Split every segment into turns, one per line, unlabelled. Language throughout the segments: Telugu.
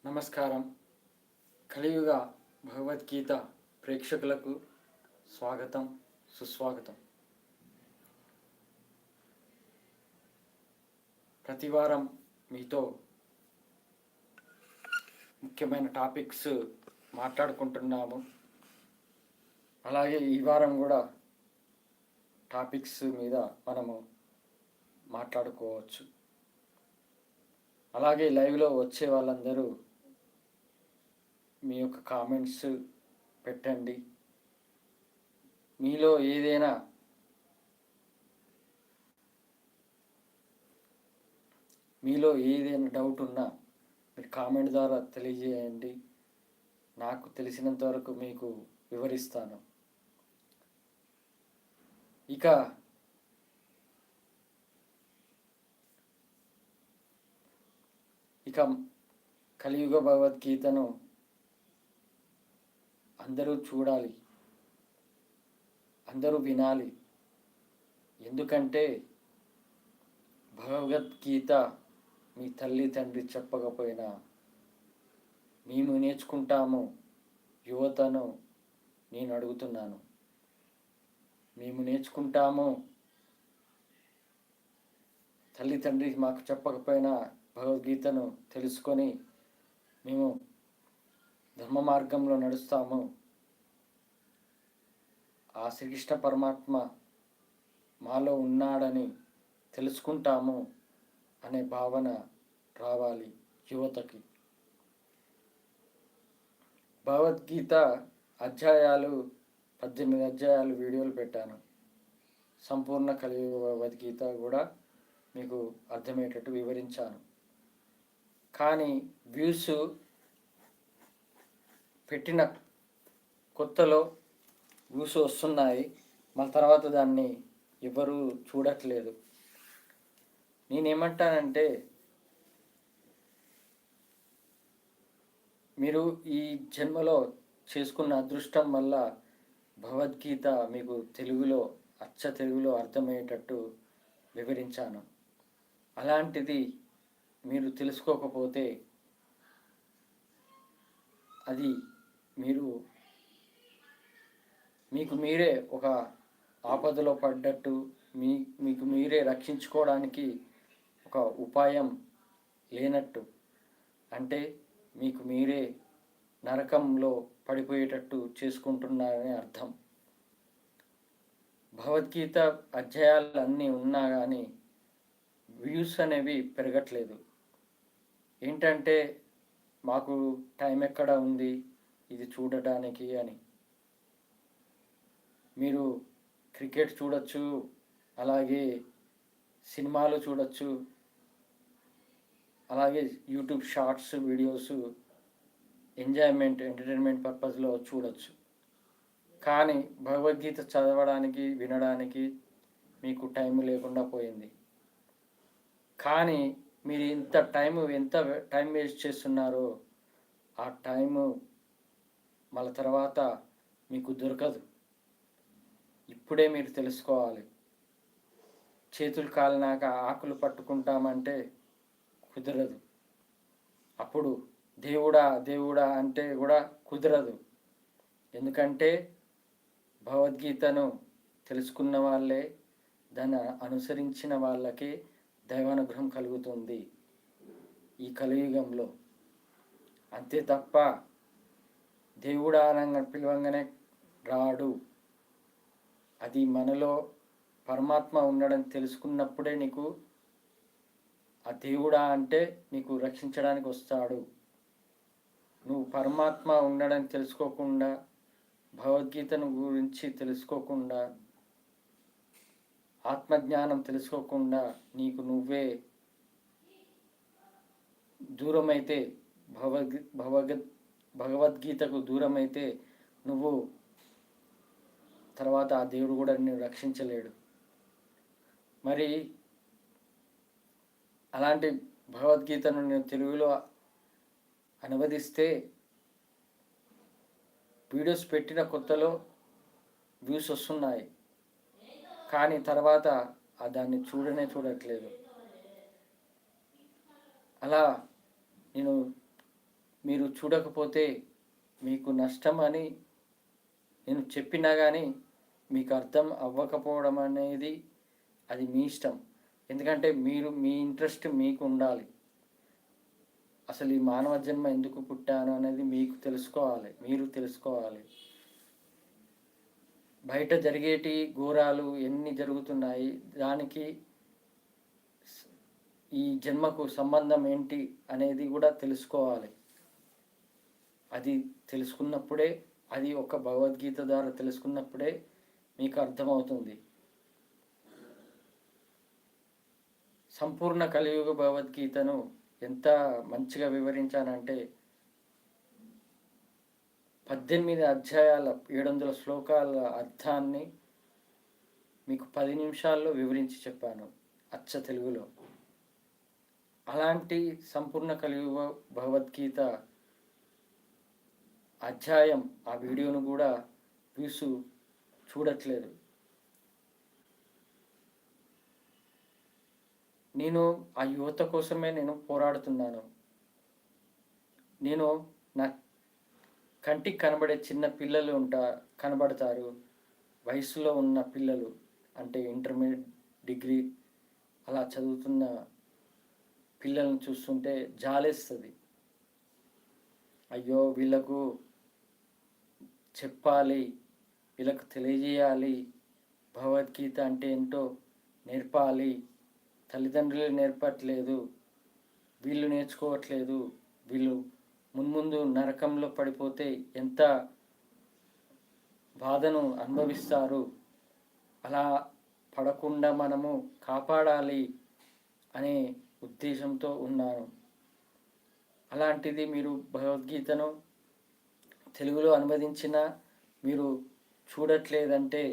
నమస్కారం. కలియుగ భగవద్గీత ప్రేక్షకులకు స్వాగతం, సుస్వాగతం. ప్రతివారం మీతో ముఖ్యమైన టాపిక్స్ మాట్లాడుకుంటున్నాము. అలాగే ఈ వారం కూడా టాపిక్స్ మీద మనము మాట్లాడుకోవచ్చు. అలాగే లైవ్లో వచ్చే వాళ్ళందరూ మీ యొక్క కామెంట్స్ పెట్టండి. మీలో ఏదైనా డౌట్ ఉన్నా మీరు కామెంట్ ద్వారా తెలియజేయండి. నాకు తెలిసినంత వరకు మీకు వివరిస్తాను. ఇక కలియుగ భగవద్గీతను అందరూ చూడాలి, అందరూ వినాలి. ఎందుకంటే భగవద్గీత మీ తల్లి తండ్రి చెప్పకపోయినా మేము నేర్చుకుంటాము. యువతను నేను అడుగుతున్నాను, మేము నేర్చుకుంటాము. తల్లి తండ్రి మాకు చెప్పకపోయినా భగవద్గీతను తెలుసుకొని మేము ధర్మ మార్గంలో నడుస్తాము. ఆ శ్రీకృష్ణ పరమాత్మ మాలో ఉన్నాడని తెలుసుకుంటాము అనే భావన రావాలి యువతకి. భగవద్గీత అధ్యాయాలు 18 అధ్యాయాలు వీడియోలు పెట్టాను. సంపూర్ణ కలియుగ భగవద్గీత కూడా మీకు అర్థమయ్యేటట్టు వివరించాను. కానీ వ్యూస్ పెట్టిన కొత్తలో వ్యూస్ వస్తున్నాయి, మన తర్వాత దాన్ని ఎవరు చూడట్లేదు. నేనేమంటానంటే, మీరు ఈ జన్మలో చేసుకున్న అదృష్టం వల్ల భగవద్గీత మీకు తెలుగులో అచ్చ తెలుగులో అర్థమయ్యేటట్టు వివరించాను. అలాంటిది మీరు తెలుసుకోకపోతే అది మీకు మీరే ఒక ఆపదలో పడ్డట్టు, మీకు మీరే రక్షించుకోవడానికి ఒక ఉపాయం లేనట్టు, అంటే మీకు మీరే నరకంలో పడిపోయేటట్టు చేసుకుంటున్నారని అర్థం. భగవద్గీత అధ్యాయాలు అన్నీ ఉన్నా కానీ వ్యూస్ అనేవి పెరగట్లేదు. ఏంటంటే మాకు టైం ఎక్కడ ఉంది ఇది చూడటానికి అని. మీరు క్రికెట్ చూడొచ్చు, అలాగే సినిమాలు చూడొచ్చు, అలాగే యూట్యూబ్ షార్ట్స్ వీడియోస్ ఎంటర్టైన్మెంట్ పర్పస్లో చూడొచ్చు. కానీ భగవద్గీత చదవడానికి వినడానికి మీకు టైం లేకుండా పోయింది. కానీ మీరు ఎంత టైం వేస్ట్ చేస్తున్నారో ఆ టైము మళ్ళీ తర్వాత మీకు దొరకదు. ఇప్పుడే మీరు తెలుసుకోవాలి. చేతులు కాలినాక ఆకులు పట్టుకుంటామంటే కుదరదు. అప్పుడు దేవుడా అంటే కూడా కుదరదు. ఎందుకంటే భగవద్గీతను తెలుసుకున్న వాళ్ళే, దాన్ని అనుసరించిన వాళ్ళకే దైవానుగ్రహం కలుగుతుంది ఈ కలియుగంలో. అంతే తప్ప దేవుడా అనగా పిలవంగానే రాడు. అది మనలో పరమాత్మ ఉండడం తెలుసుకున్నప్పుడే నీకు ఆ దేవుడా అంటే నీకు రక్షించడానికి వస్తాడు. నువ్వు పరమాత్మ ఉండడం తెలుసుకోకుండా, భగవద్గీతను గురించి తెలుసుకోకుండా, ఆత్మజ్ఞానం తెలుసుకోకుండా నీకు నువ్వే దూరమైతే, భగవద్గీతకు దూరమైతే నువ్వు తర్వాత ఆ దేవుడు కూడా నిన్ను రక్షించలేడు. మరి అలాంటి భగవద్గీతను నేను తెలుగులో అనువదిస్తే వీడియోస్ పెట్టిన కొత్తలో వ్యూస్ వస్తున్నాయి, కానీ తర్వాత దాన్ని చూడట్లేదు. అలా నేను మీరు చూడకపోతే మీకు నష్టం అని నేను చెప్పినా కానీ మీకు అర్థం అవ్వకపోవడం అనేది అది మీ ఇష్టం. ఎందుకంటే మీరు మీ ఇంట్రెస్ట్ మీకు ఉండాలి. అసలు ఈ మానవ జన్మ ఎందుకు పుట్టాను అనేది మీకు తెలుసుకోవాలి, మీరు తెలుసుకోవాలి. బయట జరిగేటి ఘోరాలు ఎన్ని జరుగుతున్నాయి, దానికి ఈ జన్మకు సంబంధం ఏంటి అనేది కూడా తెలుసుకోవాలి. అది తెలుసుకున్నప్పుడే, అది ఒక భగవద్గీత ద్వారా తెలుసుకున్నప్పుడే మీకు అర్థమవుతుంది. సంపూర్ణ కలియుగ భగవద్గీతను ఎంత మంచిగా వివరించానంటే 18 అధ్యాయాల 700 శ్లోకాల అర్థాన్ని మీకు 10 నిమిషాల్లో వివరించి చెప్పాను అచ్చ తెలుగులో. అలాంటి సంపూర్ణ కలియుగ భగవద్గీత అధ్యాయం ఆ వీడియోను కూడా వ్యూస్ చూడట్లేదు. నేను ఆ యువత కోసమే నేను పోరాడుతున్నాను. నేను నా కంటికి కనబడే చిన్న పిల్లలు కనబడతారు, వయసులో ఉన్న పిల్లలు, అంటే ఇంటర్మీడియట్, డిగ్రీ అలా చదువుతున్న పిల్లల్ని చూస్తుంటే జాలేస్తుంది. అయ్యో వీళ్ళకు చెప్పాలి, వీళ్ళకు తెలియజేయాలి, భగవద్గీత అంటే ఏంటో నేర్పాలి. తల్లిదండ్రులు నేర్పట్లేదు, వీళ్ళు నేర్చుకోవట్లేదు, వీళ్ళు మున్ముందు నరకంలో పడిపోతే ఎంత బాధను అనుభవిస్తారు, అలా పడకుండా మనము కాపాడాలి అనే ఉద్దేశంతో ఉన్నాను. అలాంటిది మీరు భగవద్గీతను తెలుగులో అనువదించిన మీరు చూడట్లేదంటే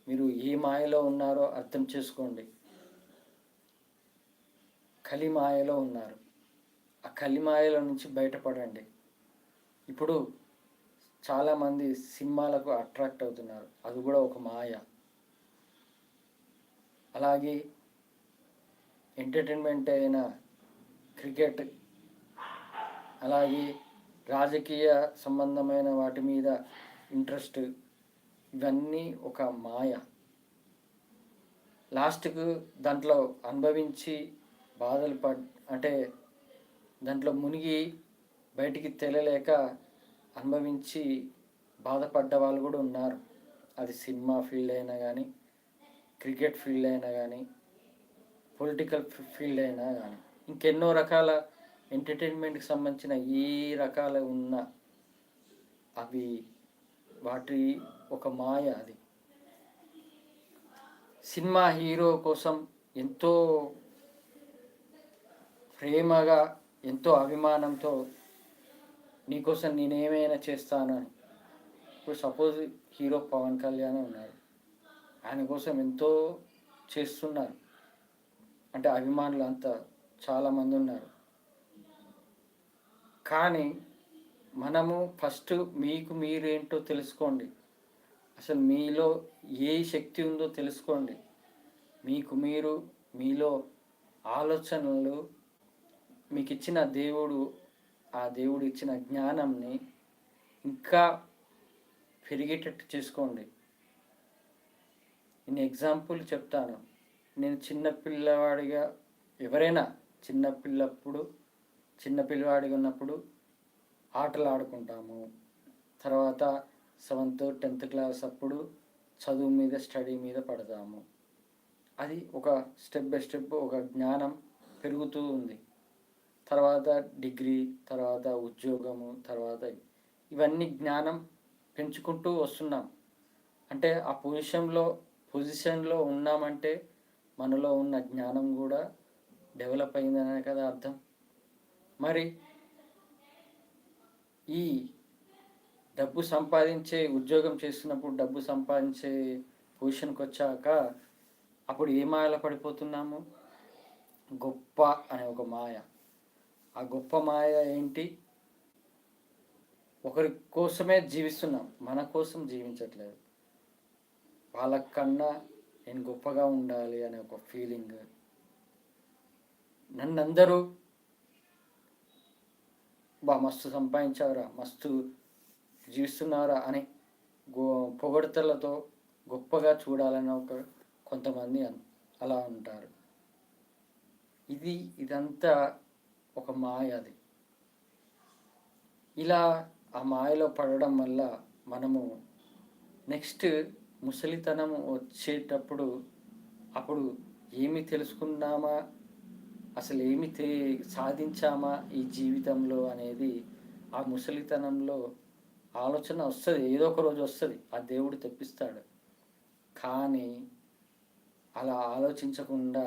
మీరు ఏ మాయలో ఉన్నారో అర్థం చేసుకోండి. కలిమాయలో ఉన్నారు. ఆ కలిమాయలో నుంచి బయటపడండి. ఇప్పుడు చాలామంది సినిమాలకు అట్రాక్ట్ అవుతున్నారు, అది కూడా ఒక మాయ. అలాగే ఎంటర్టైన్మెంట్ అయిన క్రికెట్, అలాగే రాజకీయ సంబంధమైన వాటి మీద ఇంట్రెస్ట్, ఇవన్నీ ఒక మాయ. లాస్ట్కు దాంట్లో అనుభవించి బాధలు అంటే దాంట్లో మునిగి బయటికి తెలియలేక అనుభవించి బాధపడ్డ వాళ్ళు కూడా ఉన్నారు. అది సినిమా ఫీల్డ్ అయినా కానీ, క్రికెట్ ఫీల్డ్ అయినా కానీ, పొలిటికల్ ఫీల్డ్ అయినా కానీ, ఇంకెన్నో రకాల ఎంటర్టైన్మెంట్కి సంబంధించిన ఏ రకాల ఉన్నా అవి వాటి ఒక మాయ. అది సినిమా హీరో కోసం ఎంతో ప్రేమగా, ఎంతో అభిమానంతో నీకోసం నేనేమైనా చేస్తానని. ఇప్పుడు సపోజ్ హీరో పవన్ కళ్యాణ్ ఉన్నారు, ఆయన కోసం ఎంతో చేస్తున్నారు, అంటే అభిమానులు అంతా చాలామంది ఉన్నారు. కానీ మనము ఫస్ట్ మీకు మీరేంటో తెలుసుకోండి. అసలు మీలో ఏ శక్తి ఉందో తెలుసుకోండి. మీకు మీరు, మీలో ఆలోచనలు, మీకు ఇచ్చిన దేవుడు, ఆ దేవుడు ఇచ్చిన జ్ఞానంని ఇంకా పెరిగేటట్టు చేసుకోండి. నేను ఎగ్జాంపుల్ చెప్తాను. నేను చిన్నపిల్లవాడిగా, ఎవరైనా చిన్నపిల్లవాడిగా ఉన్నప్పుడు ఆటలు ఆడుకుంటాము. తర్వాత 7th 10th క్లాస్ అప్పుడు చదువు మీద, స్టడీ మీద పడతాము. అది ఒక స్టెప్ బై స్టెప్ ఒక జ్ఞానం పెరుగుతూ ఉంది. తర్వాత డిగ్రీ, తర్వాత ఉద్యోగము, తర్వాత ఇవన్నీ జ్ఞానం పెంచుకుంటూ వస్తున్నాం. అంటే ఆ పొజిషన్లో ఉన్నామంటే మనలో ఉన్న జ్ఞానం కూడా డెవలప్ అయిందనే కదా అర్థం. మరి ఈ డబ్బు సంపాదించే ఉద్యోగం చేస్తున్నప్పుడు, డబ్బు సంపాదించే పొజిషన్కి వచ్చాక అప్పుడు ఏ మాయలో పడిపోతున్నాము? గొప్ప అనే ఒక మాయ. ఆ గొప్ప మాయ ఏంటి? ఒకరి కోసమే జీవిస్తున్నాం, మన కోసం జీవించట్లేదు. వాళ్ళకన్నా నేను గొప్పగా ఉండాలి అనే ఒక ఫీలింగ్. మస్తు సంపాదించావురా, మస్తు జీవిస్తున్నారా అని పొగడ్తలతో గొప్పగా చూడాలని కొంతమంది అలా ఉంటారు. ఇదంతా ఒక మాయ. అది ఇలా ఆ మాయలో పడడం వల్ల మనము నెక్స్ట్ ముసలితనం వచ్చేటప్పుడు అప్పుడు ఏమి తెలుసుకున్నామా, అసలు ఏమి సాధించామా ఈ జీవితంలో అనేది ఆ ముసలితనంలో ఆలోచన వస్తుంది. ఏదో ఒక రోజు వస్తుంది, ఆ దేవుడు తెప్పిస్తాడు. కానీ అలా ఆలోచించకుండా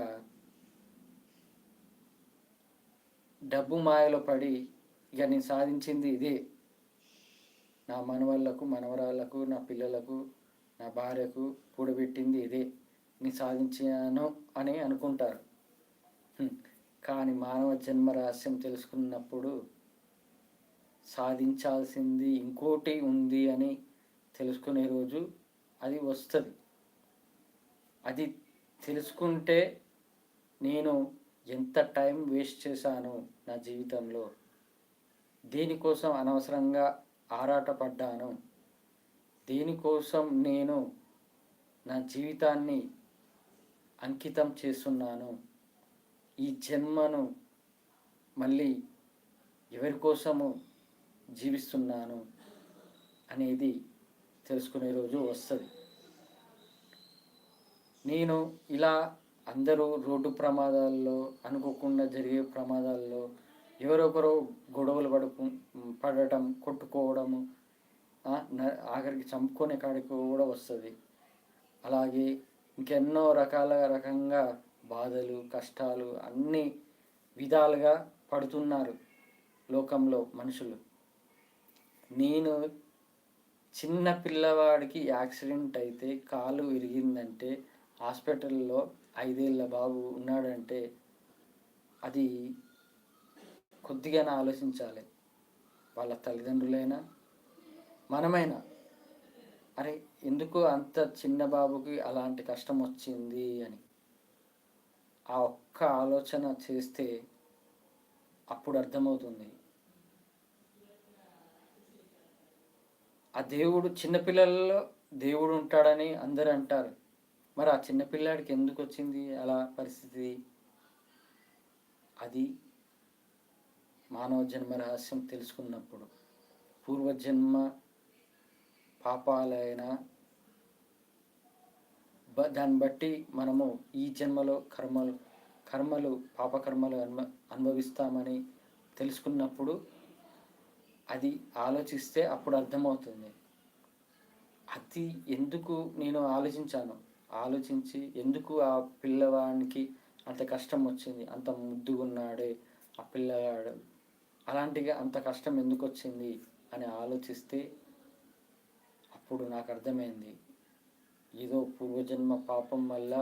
డబ్బు మాయలో పడి ఇక నేను సాధించింది ఇదే, నా మనవళ్ళకు మనవరాళ్ళకు నా పిల్లలకు నా భార్యకు కూడబెట్టింది ఇదే, నేను సాధించాను అని అనుకుంటారు. కానీ మానవ జన్మ రహస్యం తెలుసుకున్నప్పుడు సాధించాల్సింది ఇంకోటి ఉంది అని తెలుసుకునే రోజు అది వస్తుంది. అది తెలుసుకుంటే నేను ఎంత టైం వేస్ట్ చేశాను నా జీవితంలో, దేనికోసం అనవసరంగా ఆరాటపడ్డాను, దేనికోసం నేను నా జీవితాన్ని అంకితం చేస్తున్నాను, ఈ జన్మను మళ్ళీ ఎవరి కోసము జీవిస్తున్నాను అనేది తెలుసుకునే రోజు వస్తుంది. నేను ఇలా అందరూ రోడ్డు ప్రమాదాల్లో, అనుకోకుండా జరిగే ప్రమాదాల్లో ఎవరొకరు గొడవలు పడటం, కొట్టుకోవడము, ఆఖరికి చంపుకునే కాడికి కూడా వస్తుంది. అలాగే ఇంకెన్నో రకంగా బాధలు, కష్టాలు అన్ని విధాలుగా పడుతున్నారు లోకంలో మనుషులు. నేను చిన్న పిల్లవాడికి యాక్సిడెంట్ అయితే కాలు విరిగిందంటే హాస్పిటల్లో 5 ఏళ్ళ బాబు ఉన్నాడంటే అది కొద్దిగానే ఆలోచించాలి. వాళ్ళ తల్లిదండ్రులైనా మనమైనా, అరే ఎందుకు అంత చిన్న బాబుకి అలాంటి కష్టం వచ్చింది అని ఆ ఒక్క ఆలోచన చేస్తే అప్పుడు అర్థమవుతుంది. ఆ దేవుడు చిన్నపిల్లల్లో దేవుడు ఉంటాడని అందరూ అంటారు. మరి ఆ చిన్నపిల్లాడికి ఎందుకు వచ్చింది అలా పరిస్థితి? అది మానవ జన్మ రహస్యం తెలుసుకున్నప్పుడు, పూర్వజన్మ పాపాలైనా దాన్ని బట్టి మనము ఈ జన్మలో కర్మలు పాపకర్మలు అనుభవిస్తామని తెలుసుకున్నప్పుడు అది ఆలోచిస్తే అప్పుడు అర్థమవుతుంది. అది ఎందుకు నేను ఆలోచించి ఎందుకు ఆ పిల్లవాడికి అంత కష్టం వచ్చింది, అంత ముద్దుగున్నాడే ఆ పిల్లవాడు, అలాంటిగా అంత కష్టం ఎందుకు వచ్చింది అని ఆలోచిస్తే అప్పుడు నాకు అర్థమైంది, ఏదో పూర్వజన్మ పాపం వల్ల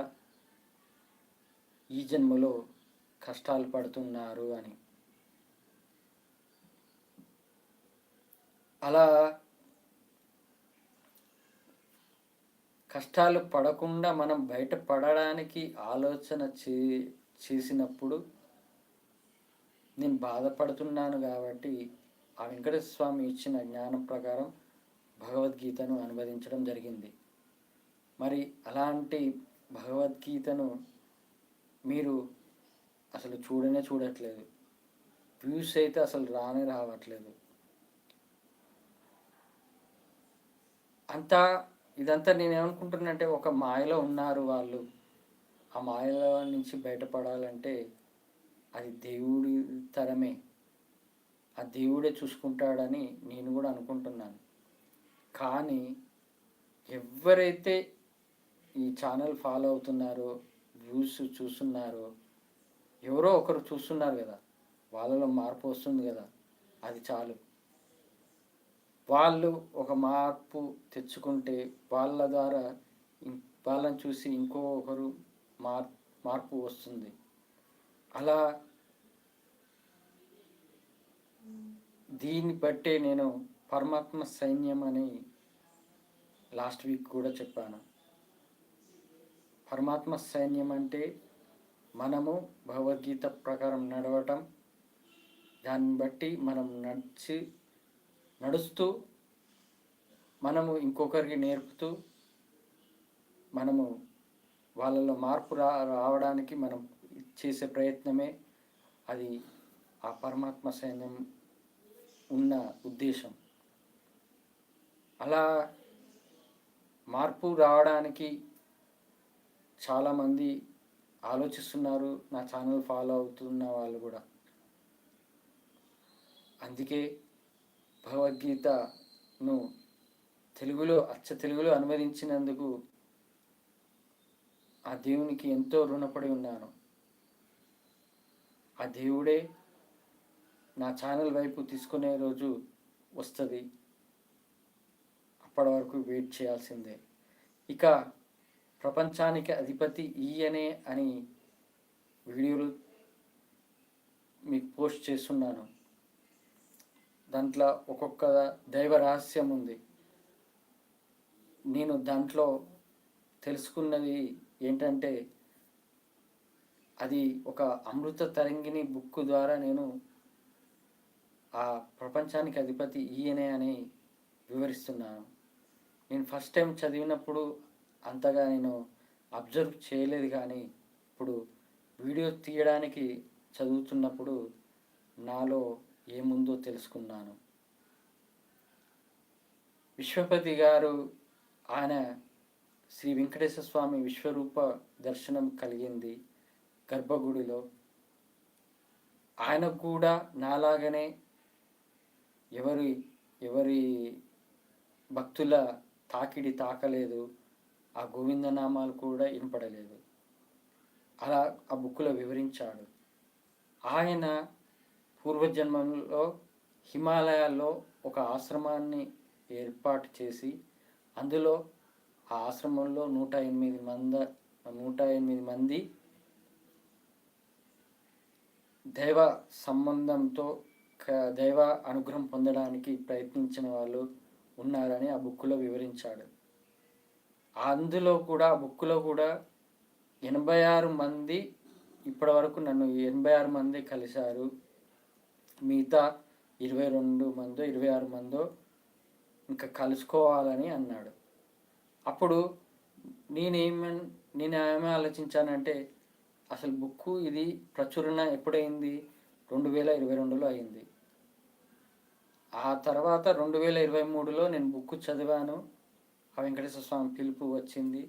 ఈ జన్మలో కష్టాలు పడుతున్నారు అని. అలా కష్టాలు పడకుండా మనం బయటపడడానికి ఆలోచన చేసినప్పుడు నేను బాధపడుతున్నాను కాబట్టి ఆ వెంకటేశ్వర స్వామి ఇచ్చిన జ్ఞానం ప్రకారం భగవద్గీతను అనువదించడం జరిగింది. మరి అలాంటి భగవద్గీతను మీరు అసలు చూడట్లేదు, వ్యూస్ అయితే అసలు రావట్లేదు. ఇదంతా నేనేమనుకుంటున్నానంటే ఒక మాయలో ఉన్నారు వాళ్ళు. ఆ మాయలో నుంచి బయటపడాలంటే అది దేవుడి తరమే, ఆ దేవుడే చూసుకుంటాడని నేను కూడా అనుకుంటున్నాను. కానీ ఎవరైతే ఈ ఛానల్ ఫాలో అవుతున్నారో, వ్యూస్ చూస్తున్నారో, ఎవరో ఒకరు చూస్తున్నారు కదా, వాళ్ళలో మార్పు వస్తుంది కదా, అది చాలు. వాళ్ళు ఒక మార్పు తెచ్చుకుంటే వాళ్ళ ద్వారా వాళ్ళని చూసి ఇంకొకరు మార్పు వస్తుంది. అలా దీన్ని బట్టే నేను పరమాత్మ సైన్యం అని లాస్ట్ వీక్ కూడా చెప్పాను. పరమాత్మ సైన్యం అంటే మనము భగవద్గీత ప్రకారం నడవటం, దాన్ని బట్టి మనం నడుస్తూ మనము ఇంకొకరికి నేర్పుతూ మనము వాళ్ళలో మార్పు రావడానికి మనం చేసే ప్రయత్నమే అది ఆ పరమాత్మ సైన్యం ఉన్న ఉద్దేశం. అలా మార్పు రావడానికి చాలామంది ఆలోచిస్తున్నారు, నా ఛానల్ ఫాలో అవుతున్న వాళ్ళు కూడా. అందుకే భగవద్గీతను తెలుగులో తెలుగులో అనువదించినందుకు ఆ దేవునికి ఎంతో రుణపడి ఉన్నాను. ఆ దేవుడే నా ఛానల్ వైపు తీసుకునే రోజు వస్తుంది. అప్పటి వరకు వెయిట్ చేయాల్సిందే. ఇక ప్రపంచానికి అధిపతి ఈయనే అని వీడియోలు మీకు పోస్ట్ చేస్తున్నాను. దాంట్లో ఒక్కొక్క దైవ రహస్యం ఉంది. నేను దాంట్లో తెలుసుకున్నది ఏంటంటే, అది ఒక అమృత తరంగిణి బుక్ ద్వారా నేను ఆ ప్రపంచానికి అధిపతి ఈయనే అని వివరిస్తున్నాను. నేను ఫస్ట్ టైం చదివినప్పుడు అంతగా నేను అబ్జర్వ్ చేయలేదు, కానీ ఇప్పుడు వీడియో తీయడానికి చదువుతున్నప్పుడు నాలో ఏముందో తెలుసుకున్నాను. విశ్వపతి గారు ఆయన శ్రీ వెంకటేశ్వర స్వామి విశ్వరూప దర్శనం కలిగింది గర్భగుడిలో. ఆయనకు కూడా నాలాగనే ఎవరి భక్తుల తాకిడి తాకలేదు, ఆ గోవిందనామాలు కూడా వినపడలేదు. అలా ఆ బుక్కులో వివరించాడు. ఆయన పూర్వజన్మంలో హిమాలయాల్లో ఒక ఆశ్రమాన్ని ఏర్పాటు చేసి అందులో ఆ ఆశ్రమంలో 108 మంది దైవ సంబంధంతో దైవ అనుగ్రహం పొందడానికి ప్రయత్నించిన వాళ్ళు ఉన్నారని ఆ బుక్కులో వివరించాడు. అందులో కూడా ఆ బుక్కులో కూడా 86 మంది ఇప్పటి వరకు నన్ను 86 మంది కలిశారు. మిగతా 26 మందో ఇంకా కలుసుకోవాలని అన్నాడు. అప్పుడు నేనేమి ఆలోచించానంటే, అసలు బుక్కు ఇది ప్రచురణ ఎప్పుడైంది? 2022లో అయింది. ఆ తర్వాత 2023లో నేను బుక్కు చదివాను. ఆ వెంకటేశ్వర స్వామి పిలుపు వచ్చింది,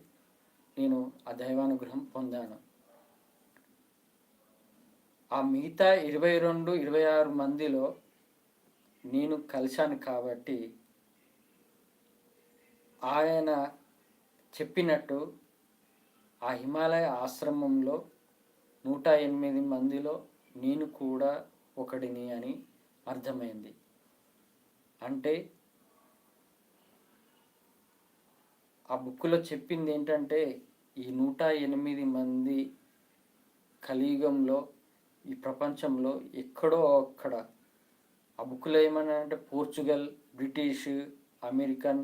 నేను ఆ దైవానుగ్రహం పొందాను. ఆ మిగతా 26 మందిలో నేను కలిశాను కాబట్టి ఆయన చెప్పినట్టు ఆ హిమాలయ ఆశ్రమంలో 108 మందిలో నేను కూడా ఒకడిని అని అర్థమైంది. అంటే ఆ బుక్లో చెప్పింది ఏంటంటే, ఈ 108 మంది కలియుగంలో ఈ ప్రపంచంలో ఎక్కడో అక్కడ, ఆ బుక్లో ఏమన్నా అంటే పోర్చుగల్, బ్రిటిష్, అమెరికన్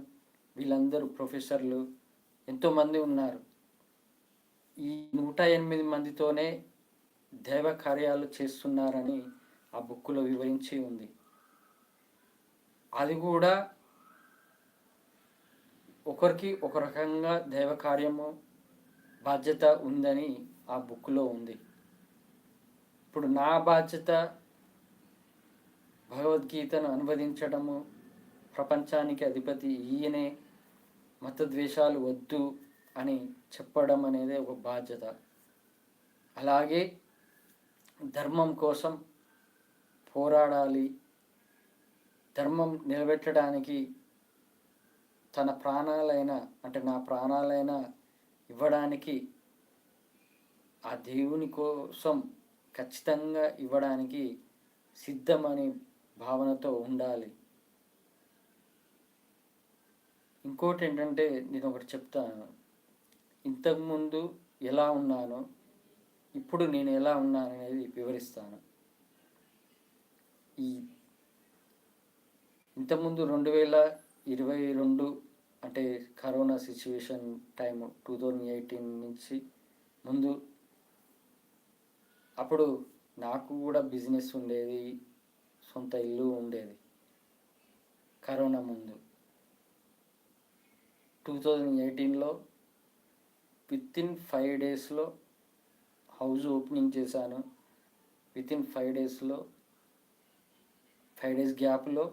వీళ్ళందరూ ప్రొఫెసర్లు ఎంతోమంది ఉన్నారు. ఈ 108 మందితోనే దైవ కార్యాలు చేస్తున్నారని ఆ బుక్లో వివరించి ఉంది. అది కూడా ఒకరికి ఒక రకంగా దైవ కార్యము బాధ్యత ఉందని ఆ బుక్లో ఉంది. ఇప్పుడు నా బాధ్యత భగవద్గీతను అనువదించడము, ప్రపంచానికి అధిపతి ఈయనే, మతద్వేషాలు వద్దు అని చెప్పడం అనేది ఒక బాధ్యత. అలాగే ధర్మం కోసం పోరాడాలి, ధర్మం నిలబెట్టడానికి తన ప్రాణాలైనా అంటే నా ప్రాణాలైనా ఇవ్వడానికి, ఆ దేవుని కోసం ఖచ్చితంగా ఇవ్వడానికి సిద్ధమని భావనతో ఉండాలి. ఇంకోటి ఏంటంటే, నేను ఒకటి చెప్తాను. ఇంతకుముందు ఎలా ఉన్నానో ఇప్పుడు నేను ఎలా ఉన్నాననేది వివరిస్తాను. ఇంతకుముందు 2022 అంటే కరోనా సిచ్యువేషన్ టైం 2018 నుంచి ముందు, అప్పుడు నాకు కూడా బిజినెస్ ఉండేది, సొంత ఇల్లు ఉండేది కరోనా ముందు. 2018లో వితిన్ 5 డేస్లో హౌస్ ఓపెనింగ్ చేశాను. వితిన్ 5 డేస్లో 5 డేస్ గ్యాప్లో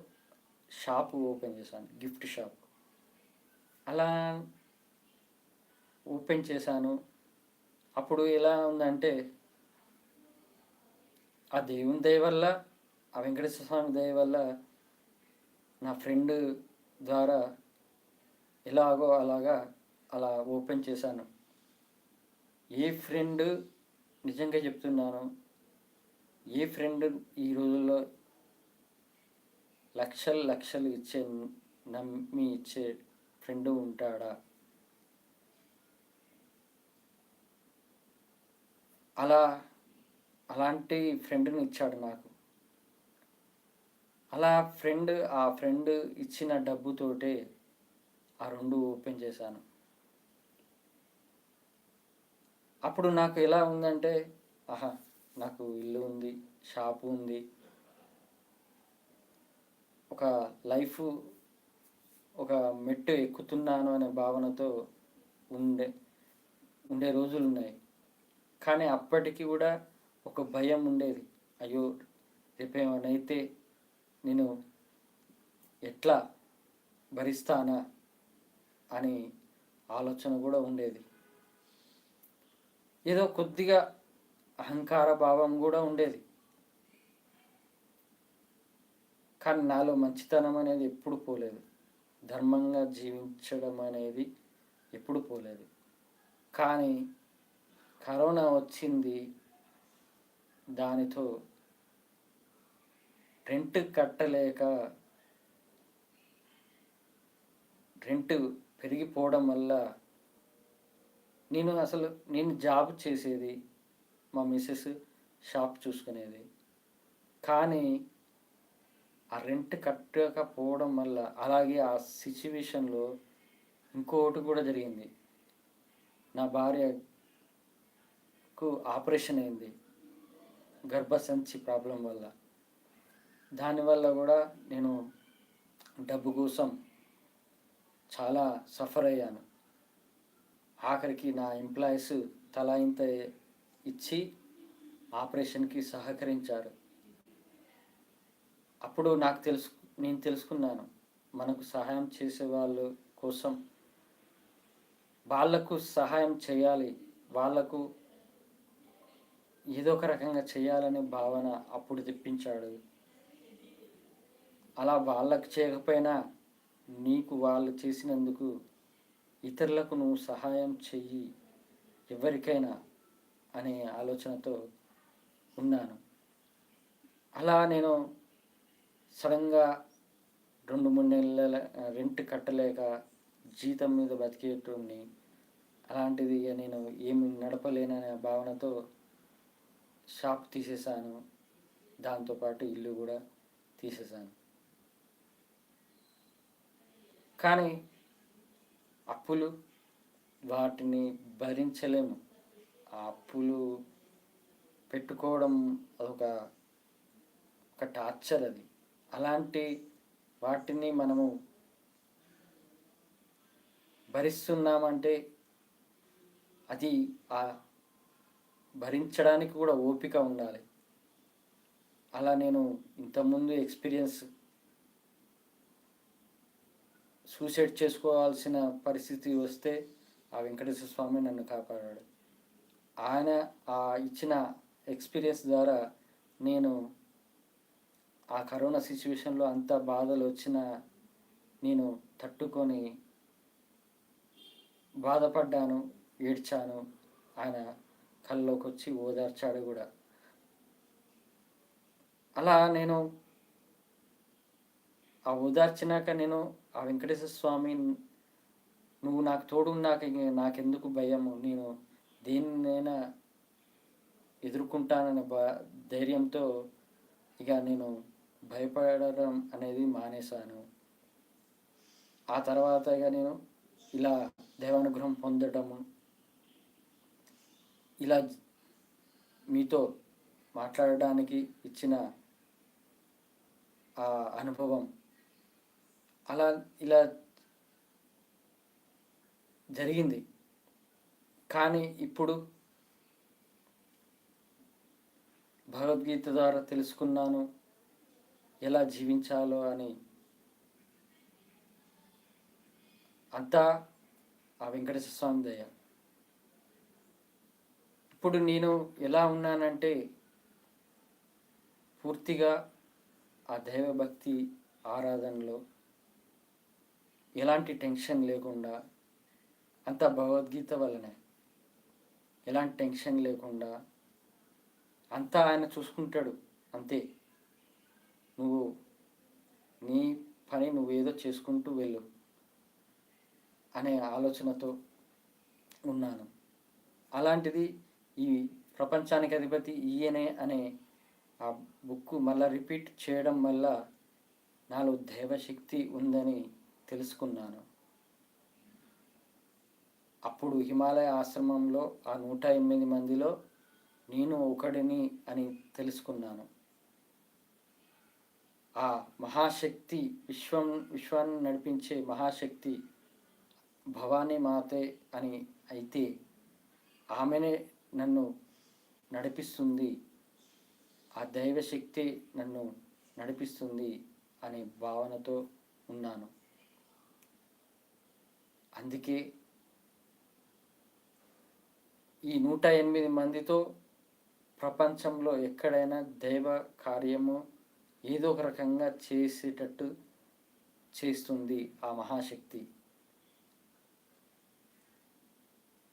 షాప్ ఓపెన్ చేశాను, గిఫ్ట్ షాప్. అలా ఓపెన్ చేశాను. అప్పుడు ఎలా ఉందంటే, ఆ దేవుని దయ వల్ల, ఆ వెంకటేశ్వర స్వామి దయ వల్ల, నా ఫ్రెండ్ ద్వారా ఎలాగో అలాగా అలా ఓపెన్ చేశాను. ఏ ఫ్రెండ్, నిజంగా చెప్తున్నాను, ఏ ఫ్రెండ్ ఈ రోజుల్లో లక్షలు నమ్మి ఇచ్చే ఫ్రెండ్ ఉంటాడా? అలాంటి ఫ్రెండ్ని ఇచ్చాడు నాకు. ఆ ఫ్రెండ్ ఇచ్చిన డబ్బుతోటే ఆ 2 ఓపెన్ చేశాను. అప్పుడు నాకు ఎలా ఉందంటే, నాకు ఇల్లు ఉంది, షాపు ఉంది, ఒక లైఫ్, ఒక మెట్టు ఎక్కుతున్నాను అనే భావనతో ఉండే రోజులు ఉన్నాయి. కానీ అప్పటికి కూడా ఒక భయం ఉండేది. అయ్యో, రేపేమనైతే నేను ఎట్లా భరిస్తానా అని ఆలోచన కూడా ఉండేది. ఏదో కొద్దిగా అహంకార భావం కూడా ఉండేది. కానీ నాలో మంచితనం అనేది ఎప్పుడు పోలేదు. ధర్మంగా జీవించడం అనేది ఎప్పుడు పోలేదు. కానీ కరోనా వచ్చింది, దానితో రెంట్ కట్టలేక, రెంట్ పెరిగిపోవడం వల్ల నేను జాబ్ చేసేది, మా మిస్సెస్ షాప్ చూసుకునేది. కానీ ఆ రెంట్ కట్టకపోవడం వల్ల, అలాగే ఆ సిచ్యువేషన్లో ఇంకోటి కూడా జరిగింది. నా భార్యకు ఆపరేషన్ అయింది గర్భసంచి ప్రాబ్లం వల్ల. దానివల్ల కూడా నేను డబ్బు కోసం చాలా సఫర్ అయ్యాను. ఆఖరికి నా ఎంప్లాయీస్ తలా ఇంత ఇచ్చి ఆపరేషన్కి సహకరించారు. అప్పుడు నేను తెలుసుకున్నాను, మనకు సహాయం చేసే వాళ్ళ కోసం వాళ్లకు సహాయం చేయాలి, వాళ్లకు ఏదో ఒక రకంగా చేయాలనే భావన అప్పుడు తెప్పించాడు. అలా వాళ్ళకు చేయకపోయినా నీకు వాళ్ళు చేసినందుకు ఇతరులకు నువ్వు సహాయం చెయ్యి, ఎవరికైనా అనే ఆలోచనతో ఉన్నాను. అలా నేను సడన్గా 2-3 నెలల రెంట్ కట్టలేక జీతం మీద బతికేటోడిని. అలాంటిది నేను ఏమి నడపలేననే భావనతో షాప్ తీసేశాను. దాంతోపాటు ఇల్లు కూడా తీసేశాను. కానీ అప్పులు, వాటిని భరించలేము. ఆ అప్పులు పెట్టుకోవడం అదొక టార్చర్. అది అలాంటి వాటిని మనము భరిస్తున్నామంటే అది భరించడానికి కూడా ఓపిక ఉండాలి. అలా నేను ఇంతకుముందు సూసైడ్ చేసుకోవాల్సిన పరిస్థితి వస్తే ఆ వెంకటేశ్వర స్వామి నన్ను కాపాడాడు. ఆయన ఇచ్చిన ఎక్స్పీరియన్స్ ద్వారా నేను ఆ కరోనా సిచ్యువేషన్లో అంత బాధలు వచ్చినా నేను తట్టుకొని బాధపడ్డాను, ఏడ్చాను. ఆయన కళ్ళలోకి వచ్చి ఓదార్చాడు కూడా. అలా నేను ఆ ఓదార్చినాక నేను ఆ వెంకటేశ్వర స్వామి, నువ్వు నాకు తోడు, నాకెందుకు భయము, నేను దేన్నైనా ఎదుర్కొంటాననే ధైర్యంతో ఇక నేను భయపడడం అనేది మానేశాను. ఆ తర్వాత ఇక నేను ఇలా దైవానుగ్రహం పొందడము, ఇలా మీతో మాట్లాడడానికి ఇచ్చిన ఆ అనుభవం అలా ఇలా జరిగింది. కానీ ఇప్పుడు భగవద్గీత ద్వారా తెలుసుకున్నాను ఎలా జీవించాలో అని. అంతా ఆ వెంకటేశ్వర స్వామి దయ. ఇప్పుడు నేను ఎలా ఉన్నానంటే పూర్తిగా ఆ దైవభక్తి ఆరాధనలో ఎలాంటి టెన్షన్ లేకుండా, అంతా భగవద్గీత వల్లనే, ఎలాంటి టెన్షన్ లేకుండా అంతా ఆయన చూసుకుంటాడు. అంతే, నువ్వు నీ పని నువ్వేదో చేసుకుంటూ వెళ్ళు అనే ఆలోచనతో ఉన్నాను. అలాంటిది ఈ ప్రపంచానికి అధిపతి ఈయనే అనే ఆ బుక్ మళ్ళీ రిపీట్ చేయడం వల్ల నాలో దైవశక్తి ఉందని తెలుసుకున్నాను. అప్పుడు హిమాలయ ఆశ్రమంలో ఆ 108 మందిలో నేను ఒకడిని అని తెలుసుకున్నాను. ఆ మహాశక్తి విశ్వాన్ని నడిపించే మహాశక్తి భవానీ మాతే అని అయితే ఆమెనే నన్ను నడిపిస్తుంది, ఆ దైవశక్తి నన్ను నడిపిస్తుంది అనే భావనతో ఉన్నాను. అందుకే ఈ 108 మందితో ప్రపంచంలో ఎక్కడైనా దైవ కార్యము ఏదో ఒక రకంగా చేసేటట్టు చేస్తుంది ఆ మహాశక్తి.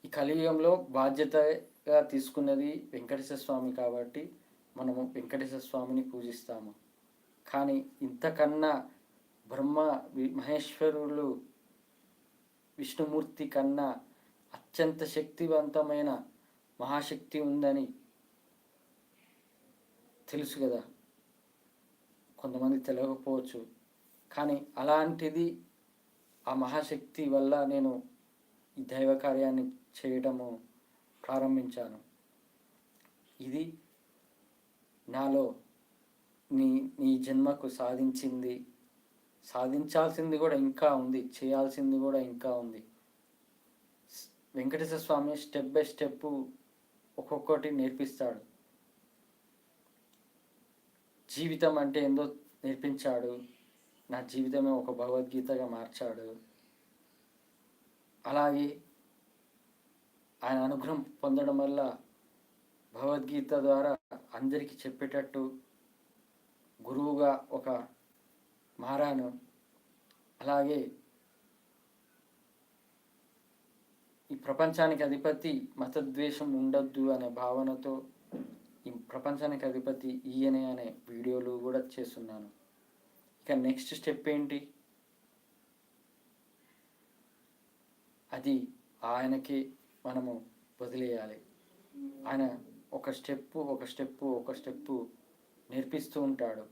ఈ కలియుగంలో బాధ్యతగా తీసుకున్నది వెంకటేశ్వర స్వామి కాబట్టి మనము వెంకటేశ్వర స్వామిని పూజిస్తాము. కానీ ఇంతకన్నా బ్రహ్మ మహేశ్వరులు విష్ణుమూర్తి కన్నా అత్యంత శక్తివంతమైన మహాశక్తి ఉందని తెలుసు కదా, కొంతమంది తెలియకపోవచ్చు. కానీ అలాంటిది ఆ మహాశక్తి వల్ల నేను ఈ దైవ కార్యాన్ని చేయడము ప్రారంభించాను. ఇది నాలో నీ జన్మకు సాధించాల్సింది కూడా ఇంకా ఉంది, చేయాల్సింది కూడా ఇంకా ఉంది. వెంకటేశ్వర స్వామి స్టెప్ బై స్టెప్ ఒక్కొక్కటి నేర్పిస్తాడు. జీవితం అంటే ఏందో నేర్పించాడు. నా జీవితమే ఒక భగవద్గీతగా మార్చాడు. అలాగే ఆయన అనుగ్రహం పొందడం వల్ల భగవద్గీత ద్వారా అందరికీ చెప్పేటట్టు గురువుగా ఒక మారాను. అలాగే ఈ ప్రపంచానికి అధిపతి మతద్వేషం ఉండొద్దు అనే భావనతో ఈ ప్రపంచానికి అధిపతి ఈయనే అనే వీడియోలు కూడా చేస్తున్నాను. ఇక నెక్స్ట్ స్టెప్ ఏంటి, అది ఆయనకి మనము వదిలేయాలి. ఆయన ఒక స్టెప్పు నేర్పిస్తూ ఉంటాడు.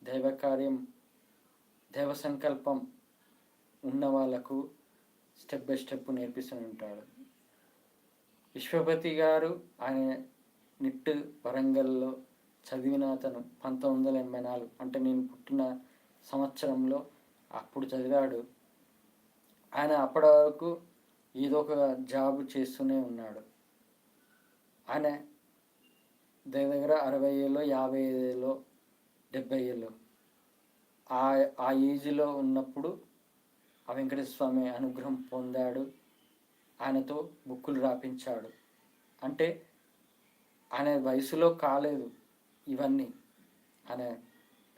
దైవ కార్యం, దైవ సంకల్పం ఉన్న వాళ్ళకు స్టెప్ బై స్టెప్ నేర్పిస్తూ ఉంటాడు. విశ్వపతి గారు ఆయన నిట్ వరంగల్లో చదివిన అతను 1984 అంటే నేను పుట్టిన సంవత్సరంలో అప్పుడు చదివాడు. ఆయన అప్పటి వరకు ఏదో ఒక జాబ్ చేస్తూనే ఉన్నాడు. ఆయన దగ్గర 60 ఏళ్ళు, 50 ఏళ్ళు, 70 ఏళ్ళు ఆ ఏజ్లో ఉన్నప్పుడు ఆ వెంకటేశ్వర స్వామి అనుగ్రహం పొందాడు. ఆయనతో బుక్కులు రాపించాడు. అంటే ఆయన వయసులో కాలేదు ఇవన్నీ. ఆయన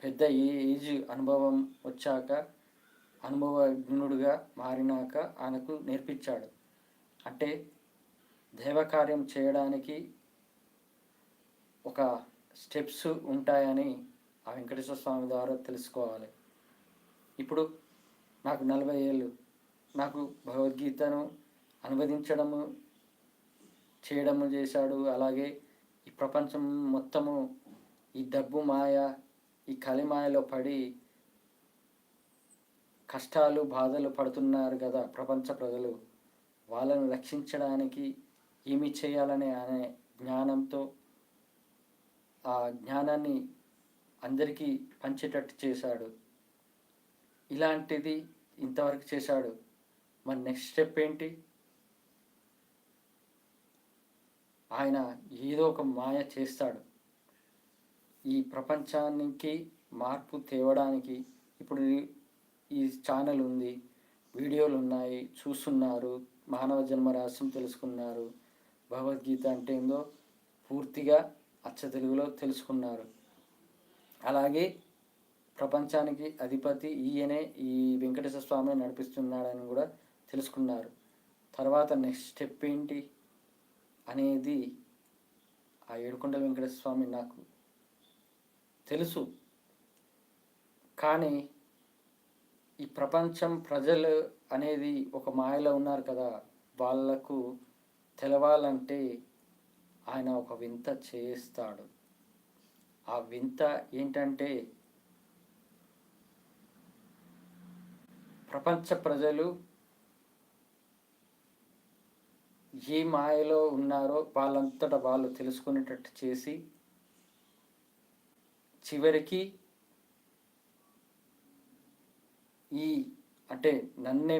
పెద్ద ఏజ్ అనుభవం వచ్చాక, అనుభవజ్ఞుడుగా మారినాక ఆయనకు నేర్పించాడు. అంటే దైవకార్యం చేయడానికి ఒక స్టెప్స్ ఉంటాయని ఆ వెంకటేశ్వర స్వామి ద్వారా తెలుసుకోవాలి. ఇప్పుడు నాకు 40 ఏళ్ళు, నాకు భగవద్గీతను అనువదించడము చేయడము చేశాడు. అలాగే ఈ ప్రపంచం మొత్తము ఈ డబ్బు మాయ, ఈ కలిమాయలో పడి కష్టాలు బాధలు పడుతున్నారు కదా ప్రపంచ ప్రజలు. వాళ్ళను రక్షించడానికి ఏమి చేయాలనే అనే జ్ఞానంతో ఆ జ్ఞానాన్ని అందరికీ పంచేటట్టు చేశాడు. ఇలాంటిది ఇంతవరకు చేశాడు. మరి నెక్స్ట్ స్టెప్ ఏంటి? ఆయన ఏదో ఒక మాయ చేస్తాడు. ఈ ప్రపంచానికి మార్పు తేవడానికి ఇప్పుడు ఈ ఛానల్ ఉంది, వీడియోలు ఉన్నాయి, చూస్తున్నారు, మానవ జన్మ రహస్యం తెలుసుకున్నారు, భగవద్గీత అంటే ఏందో పూర్తిగా అచ్చ తెలుగులో తెలుసుకున్నారు. అలాగే ప్రపంచానికి అధిపతి ఈయనే, ఈ వెంకటేశ్వర స్వామి నడిపిస్తున్నాడని కూడా తెలుసుకున్నారు. తర్వాత నెక్స్ట్ స్టెప్ ఏంటి అనేది ఆ ఏడుకొండల వెంకటేశ్వర స్వామి నాకు తెలుసు. కానీ ఈ ప్రపంచం ప్రజలు అనేది ఒక మాయలో ఉన్నారు కదా, వాళ్లకు తెలవాలంటే ఆయన ఒక వింత చేస్తాడు. ఆ వింత ఏంటంటే ప్రపంచ ప్రజలు ఏ మాయలో ఉన్నారో వాళ్ళంతటా వాళ్ళు తెలుసుకునేటట్టు చేసి చివరికి అంటే నన్నే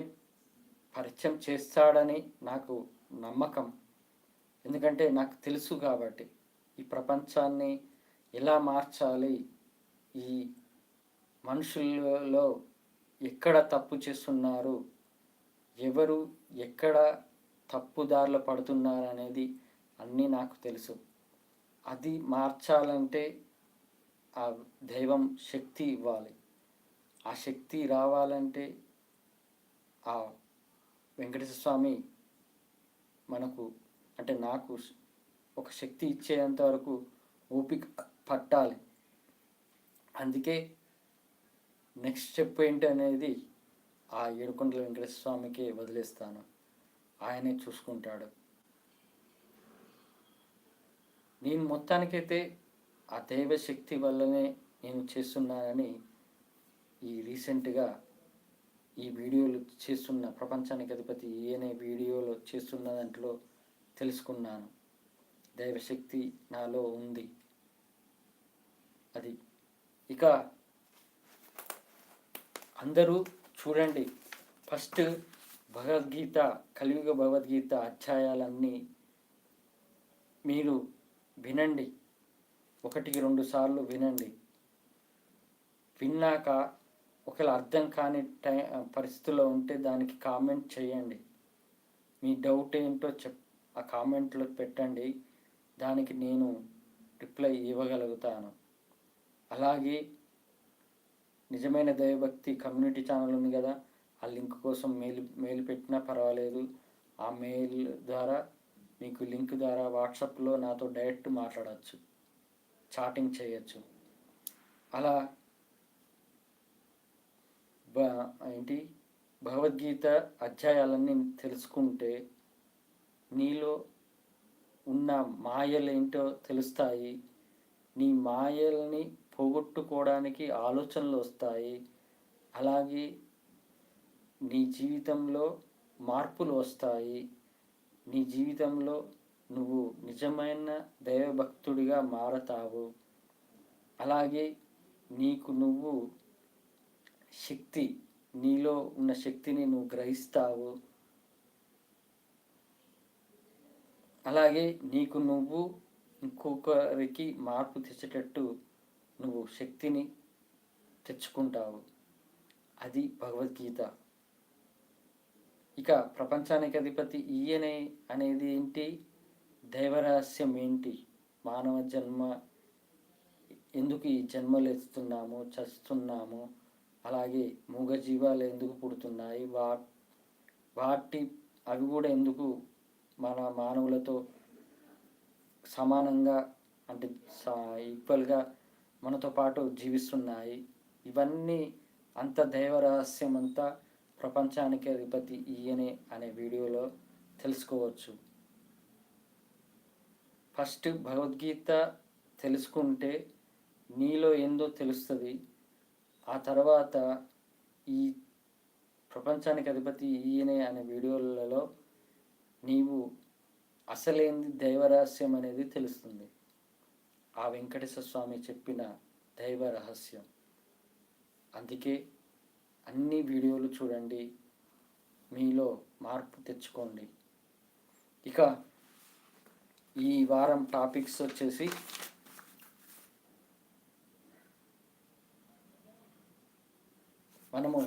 పరిచయం చేస్తాడని నాకు నమ్మకం. ఎందుకంటే నాకు తెలుసు కాబట్టి ఈ ప్రపంచాన్ని ఎలా మార్చాలి, ఈ మనుషులలో ఎక్కడ తప్పు చేస్తున్నారు, ఎవరు ఎక్కడ తప్పుదారిలో పడుతున్నారు అనేది అన్నీ నాకు తెలుసు. అది మార్చాలంటే ఆ దైవం శక్తి ఇవ్వాలి. ఆ శక్తి రావాలంటే ఆ వెంకటేశ్వర స్వామి మనకు అంటే నాకు ఒక శక్తి ఇచ్చేంత వరకు ఓపిక పట్టాలి. అందుకే నెక్స్ట్ స్టెప్ ఏంటి అనేది ఆ ఏడుకొండల వెంకటేశ్వర స్వామికి వదిలేస్తాను. ఆయనే చూసుకుంటాడు. నేను మొత్తానికైతే ఆ దైవశక్తి వల్లనే నేను చేస్తున్నానని ఈ రీసెంట్గా ఈ వీడియోలు చేస్తున్న ప్రపంచానికి అధిపతి ఈయనే వీడియోలో చేస్తున్న దాంట్లో తెలుసుకున్నాను. దైవశక్తి నాలో ఉంది. అది ఇక అందరూ చూడండి. ఫస్ట్ భగవద్గీత, కలియుగ భగవద్గీత అధ్యాయాలన్నీ మీరు వినండి. 1-2 సార్లు వినండి. విన్నాక ఒకవేళ అర్థం కాని పరిస్థితుల్లో ఉంటే దానికి కామెంట్ చేయండి. మీ డౌట్ ఏంటో ఆ కామెంట్లో పెట్టండి. దానికి నేను రిప్లై ఇవ్వగలుగుతాను. అలాగే నిజమైన దైవభక్తి కమ్యూనిటీ ఛానల్ ఉంది కదా, ఆ లింక్ కోసం మెయిల్ పెట్టినా పర్వాలేదు. ఆ మెయిల్ ద్వారా మీకు లింక్ ద్వారా వాట్సాప్లో నాతో డైరెక్ట్ మాట్లాడవచ్చు, చాటింగ్ చేయొచ్చు. అలా భగవద్గీత అధ్యాయాలన్నీ తెలుసుకుంటే నీలో ఉన్న మాయలేంటో తెలుస్తాయి. నీ మాయల్ని పోగొట్టుకోవడానికి ఆలోచనలు వస్తాయి. అలాగే నీ జీవితంలో మార్పులు వస్తాయి. నీ జీవితంలో నువ్వు నిజమైన దైవభక్తుడిగా మారతావు. అలాగే నీకు నువ్వు శక్తి, నీలో ఉన్న శక్తిని నువ్వు గ్రహిస్తావు. అలాగే నీకు నువ్వు ఇంకొకరికి మార్పు తెచ్చేటట్టు నువ్వు శక్తిని తెచ్చుకుంటావు. అది భగవద్గీత. ఇక ప్రపంచానికి అధిపతి ఈయనే అనేది ఏంటి, దైవరహస్యం ఏంటి, మానవ జన్మ ఎందుకు ఈ జన్మలు ఎత్తుతున్నాము, చస్తున్నాము, అలాగే మూగజీవాలు ఎందుకు పుడుతున్నాయి, అవి కూడా ఎందుకు మన మానవులతో సమానంగా అంటే ఈక్వల్గా మనతో పాటు జీవిస్తున్నాయి. ఇవన్నీ అంత దైవరహస్యం అంతా ప్రపంచానికి అధిపతి ఈయనే అనే వీడియోలో తెలుసుకోవచ్చు. ఫస్ట్ భగవద్గీత తెలుసుకుంటే నీలో ఏందో తెలుస్తుంది. ఆ తర్వాత ఈ ప్రపంచానికి అధిపతి ఈయనే అనే వీడియోలలో నీవు అసలేంది దైవరహస్యం అనేది తెలుస్తుంది. ఆ వెంకటేశ్వర స్వామి చెప్పిన దైవ రహస్యం. అందుకే అన్ని వీడియోలు చూడండి, మీలో మార్పు తెచ్చుకోండి. ఇక ఈ వారం టాపిక్స్ వచ్చేసి మనము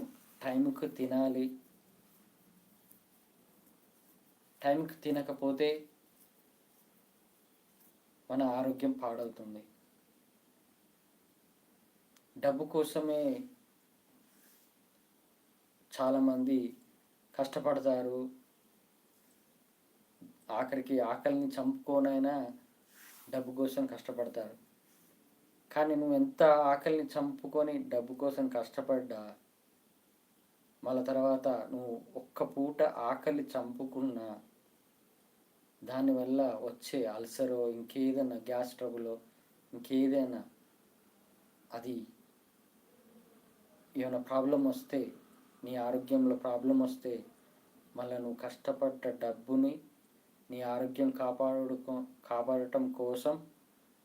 టైంకు తినాలి. టైంకి తినకపోతే మన ఆరోగ్యం పాడవుతుంది. డబ్బు కోసమే చాలామంది కష్టపడతారు. ఆఖరికి ఆకలిని చంపుకోనైనా డబ్బు కోసం కష్టపడతారు. కానీ నువ్వు ఎంత ఆకలిని చంపుకొని డబ్బు కోసం కష్టపడ్డా, మళ్ళీ తర్వాత నువ్వు ఒక్క పూట ఆకలి చంపుకున్నా దానివల్ల వచ్చే అల్సరో ఇంకేదైనా గ్యాస్ ట్రబులో ఇంకేదైనా అది ఏమైనా ప్రాబ్లం వస్తే, నీ ఆరోగ్యంలో ప్రాబ్లం వస్తే మళ్ళీ నువ్వు కష్టపడ్డ డబ్బుని నీ ఆరోగ్యం కాపాడటం కోసం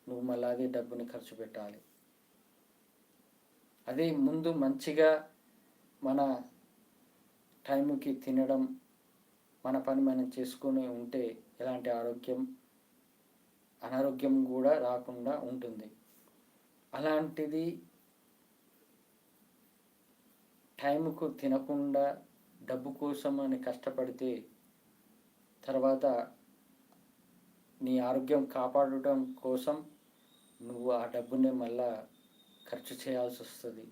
నువ్వు మళ్ళీ అదే డబ్బుని ఖర్చు పెట్టాలి. అదే ముందు మంచిగా మన టైంకి తినడం, మన పని మనం చేసుకొని ఉంటే ఎలాంటి అనారోగ్యం కూడా రాకుండా ఉంటుంది. అలాంటిది టైంకు తినకుండా డబ్బు కోసం అని కష్టపడితే తర్వాత నీ ఆరోగ్యం కాపాడటం కోసం నువ్వు ఆ డబ్బుని మళ్ళా ఖర్చు చేయాల్సి వస్తుంది.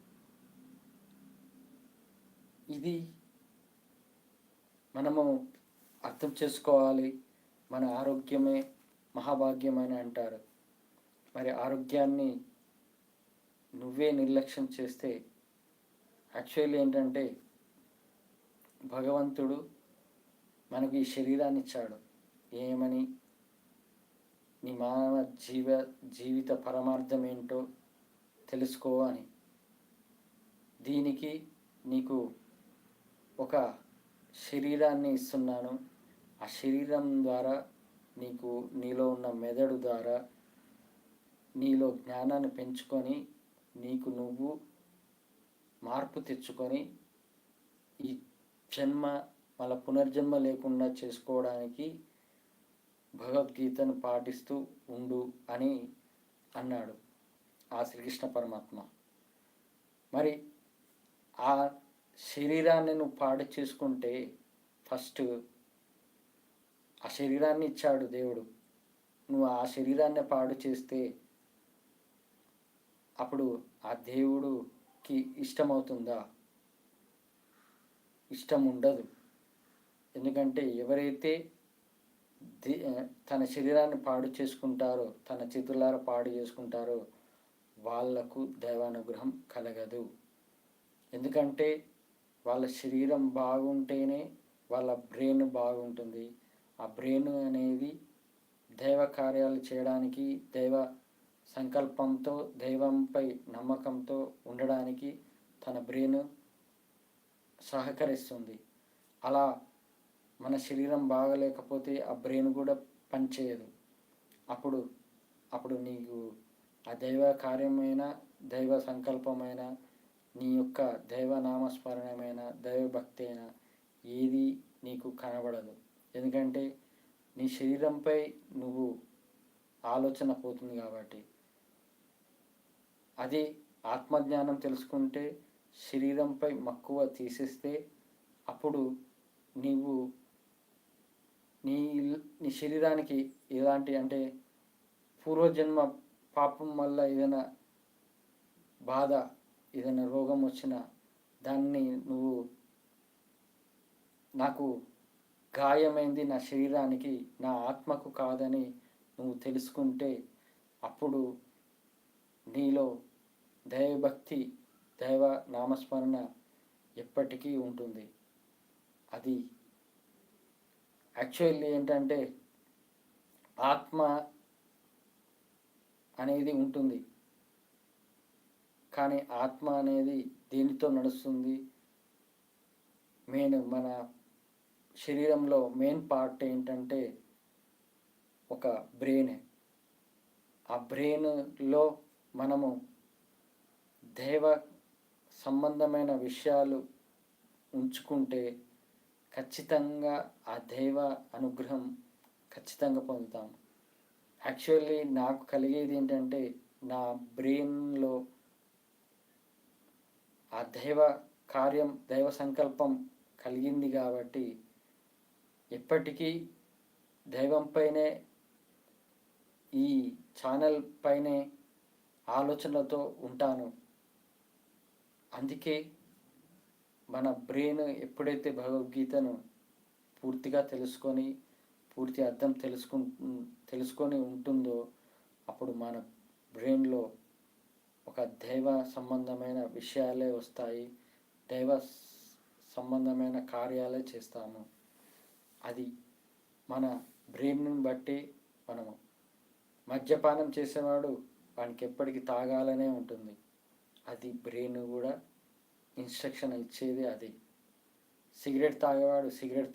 ఇది మనము అర్థం చేసుకోవాలి. మన ఆరోగ్యమే మహాభాగ్యం అని అంటారు. మరి ఆరోగ్యాన్ని నువ్వే నిర్లక్ష్యం చేస్తే, యాక్చువల్లీ ఏంటంటే భగవంతుడు మనకు ఈ శరీరాన్ని ఇచ్చాడు. ఏమని? నీ మానవ జీవిత పరమార్థం ఏంటో తెలుసుకో అని. దీనికి నీకు ఒక శరీరాన్ని ఇస్తున్నాను. ఆ శరీరం ద్వారా నీలో ఉన్న మెదడు ద్వారా నీలో జ్ఞానాన్ని పెంచుకొని నీకు నువ్వు మార్పు తెచ్చుకొని ఈ జన్మ మళ్ళీ పునర్జన్మ లేకుండా చేసుకోవడానికి భగవద్గీతను పాటిస్తూ ఉండు అని అన్నాడు ఆ శ్రీకృష్ణ పరమాత్మ. మరి ఆ శరీరాన్ని నువ్వు పాడు చేసుకుంటే, ఫస్ట్ ఆ శరీరాన్ని ఇచ్చాడు దేవుడు, నువ్వు ఆ శరీరాన్ని పాడు చేస్తే అప్పుడు ఆ దేవుడికి ఇష్టమవుతుందా? ఇష్టం ఉండదు. ఎందుకంటే ఎవరైతే తన శరీరాన్ని పాడు చేసుకుంటారో, తన చేతులారా పాడు చేసుకుంటారో వాళ్లకు దైవానుగ్రహం కలగదు. ఎందుకంటే వాళ్ళ శరీరం బాగుంటేనే వాళ్ళ బ్రెయిన్ బాగుంటుంది. ఆ బ్రెయిన్ అనేది దైవ కార్యాలు చేయడానికి, దైవ సంకల్పంతో, దైవంపై నమ్మకంతో ఉండడానికి తన బ్రెయిన్ సహకరిస్తుంది. అలా మన శరీరం బాగలేకపోతే ఆ బ్రెయిన్ కూడా పనిచేయదు. అప్పుడు నీకు ఆ దైవ కార్యమైన, దైవ సంకల్పమైన, నీ యొక్క దైవ నామస్మరణమైన, దైవభక్తి అయినా ఏది నీకు కనబడదు. ఎందుకంటే నీ శరీరంపై నువ్వు ఆలోచన పోతుంది కాబట్టి. అది ఆత్మజ్ఞానం తెలుసుకుంటే శరీరంపై మక్కువ తీసేస్తే అప్పుడు నీవు నీ శరీరానికి ఎలాంటి అంటే పూర్వజన్మ పాపం వల్ల ఏదైనా బాధ, ఏదైనా రోగం వచ్చినా దాన్ని నువ్వు నాకు గాయమైంది నా శరీరానికి, నా ఆత్మకు కాదని నువ్వు తెలుసుకుంటే అప్పుడు నీలో దైవభక్తి, దైవ నామస్మరణ ఎప్పటికీ ఉంటుంది. అది యాక్చువల్లీ ఏంటంటే ఆత్మ అనేది ఉంటుంది, కానీ ఆత్మ అనేది దేనితో నడుస్తుంది? మన శరీరంలో మెయిన్ పార్ట్ ఏంటంటే ఒక బ్రెయిన్. ఆ బ్రెయిన్లో మనము దైవ సంబంధమైన విషయాలు ఉంచుకుంటే ఖచ్చితంగా ఆ దైవ అనుగ్రహం ఖచ్చితంగా పొందుతాము. యాక్చువల్లీ నాకు కలిగేది ఏంటంటే, నా బ్రెయిన్లో ఆ దైవ కార్యం, దైవ సంకల్పం కలిగింది కాబట్టి ఎప్పటికీ దైవంపైనే, ఈ ఛానల్ పైనే ఆలోచనలతో ఉంటాను. అందుకే మన బ్రెయిన్ ఎప్పుడైతే భగవద్గీతను పూర్తిగా తెలుసుకొని, పూర్తి అర్థం తెలుసుకొని ఉంటుందో అప్పుడు మన బ్రెయిన్లో ఒక దైవ సంబంధమైన విషయాలే వస్తాయి, దైవ సంబంధమైన కార్యాలే చేస్తాము. అది మన బ్రెయిన్ని బట్టి మనము మద్యపానం చేసేవాడు వానికి ఎప్పటికీ తాగాలనే ఉంటుంది. అది బ్రెయిన్ కూడా ఇన్స్ట్రక్షన్ ఇచ్చేది అది. సిగరెట్ తాగేవాడు సిగరెట్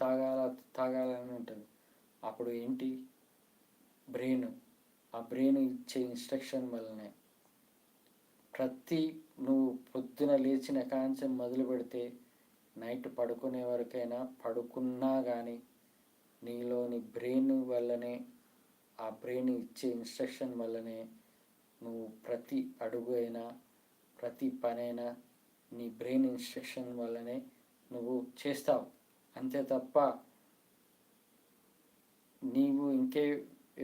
తాగాలని ఉంటుంది. అప్పుడు ఏంటి? బ్రెయిన్, ఆ బ్రెయిన్ ఇచ్చే ఇన్స్ట్రక్షన్ వల్లనే నువ్వు పొద్దున లేచిన కాంచెం మొదలు పెడితే నైట్ పడుకునే వరకైనా, పడుకున్నా కానీ నీలోని బ్రెయిన్ వల్లనే, ఆ బ్రెయిన్ ఇచ్చే ఇన్స్ట్రక్షన్ వల్లనే నువ్వు ప్రతి అడుగు అయినా, ప్రతి పనైనా నీ బ్రెయిన్ ఇన్స్ట్రక్షన్ వల్లనే నువ్వు చేస్తావు. అంతే తప్ప నీవు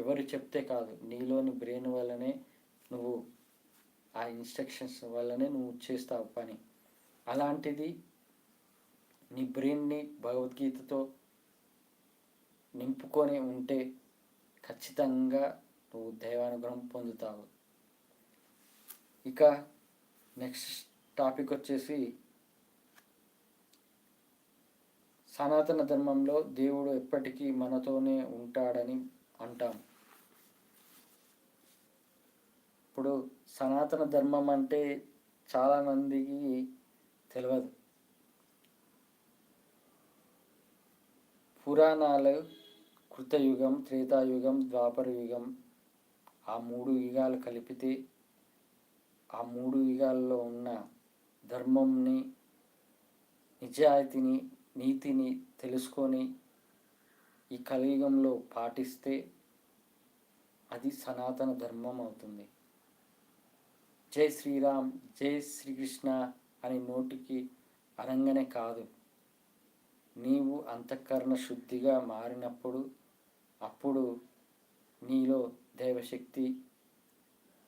ఎవరు చెప్తే కాదు, నీలోని బ్రెయిన్ వల్లనే నువ్వు ఆ ఇన్స్ట్రక్షన్స్ వల్లనే నువ్వు చేస్తావు పని. అలాంటిది నీ బ్రెయిన్ని భగవద్గీతతో నింపుకొని ఉంటే ఖచ్చితంగా నువ్వు దైవానుగ్రహం పొందుతావు. ఇక నెక్స్ట్ టాపిక్ వచ్చేసి, సనాతన ధర్మంలో దేవుడు ఎప్పటికీ మనతోనే ఉంటాడని అంటాం. ఇప్పుడు సనాతన ధర్మం అంటే చాలామందికి తెలియదు. పురాణాలు కృతయుగం, త్రేతాయుగం, ద్వాపర యుగం, ఆ 3 యుగాలు కలిపితే ఆ 3 యుగాల్లో ఉన్న ధర్మంని, నిజాయితీని, నీతిని తెలుసుకొని ఈ కలియుగంలో పాటిస్తే అది సనాతన ధర్మం అవుతుంది. జై శ్రీరామ్, జై శ్రీకృష్ణ అని నోటికి అనంగానే కాదు, నీవు అంతఃకరణ శుద్ధిగా మారినప్పుడు అప్పుడు నీలో దైవశక్తి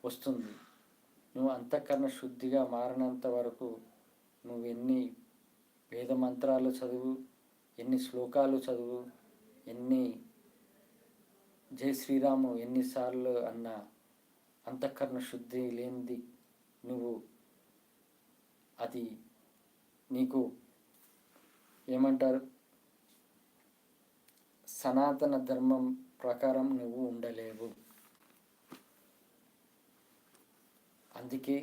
వస్తుంది. నువ్వు అంతఃకరణ శుద్ధిగా మారినంత వరకు నువ్వు ఎన్ని వేద మంత్రాలు చదువు, ఎన్ని శ్లోకాలు చదువు, ఎన్ని జై శ్రీరాము ఎన్నిసార్లు అన్నా అంతఃకరణ శుద్ధి లేనిది నువ్వు అది నీకు ఏమంటారు, సనాతన ధర్మం ప్రకారం నువ్వు ఉండలేవు. అందుకే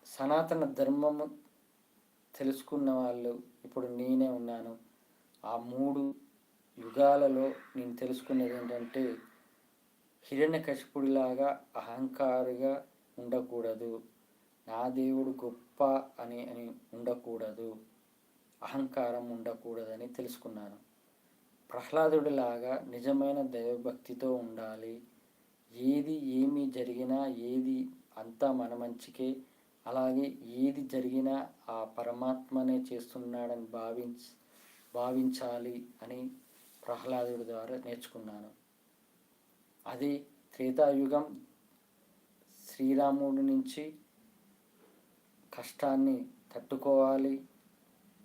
సనాతన ధర్మము తెలుసుకున్న వాళ్ళు ఇప్పుడు నేనే ఉన్నాను. ఆ 3 యుగాలలో నేను తెలుసుకున్నది ఏంటంటే, హిరణ్యకశిపుడిలాగా అహంకారిగా ఉండకూడదు, నా దేవుడు గొప్ప అని ఉండకూడదు, అహంకారం ఉండకూడదని తెలుసుకున్నాను. ప్రహ్లాదుడిలాగా నిజమైన దైవభక్తితో ఉండాలి. ఏమి జరిగినా ఏది అంతా మన మంచికే, అలాగే ఏది జరిగినా ఆ పరమాత్మనే చేస్తున్నాడని భావించాలి అని ప్రహ్లాదుడి ద్వారా నేర్చుకున్నాను. అది త్రేతాయుగం శ్రీరాముడి నుంచి కష్టాన్ని తట్టుకోవాలి,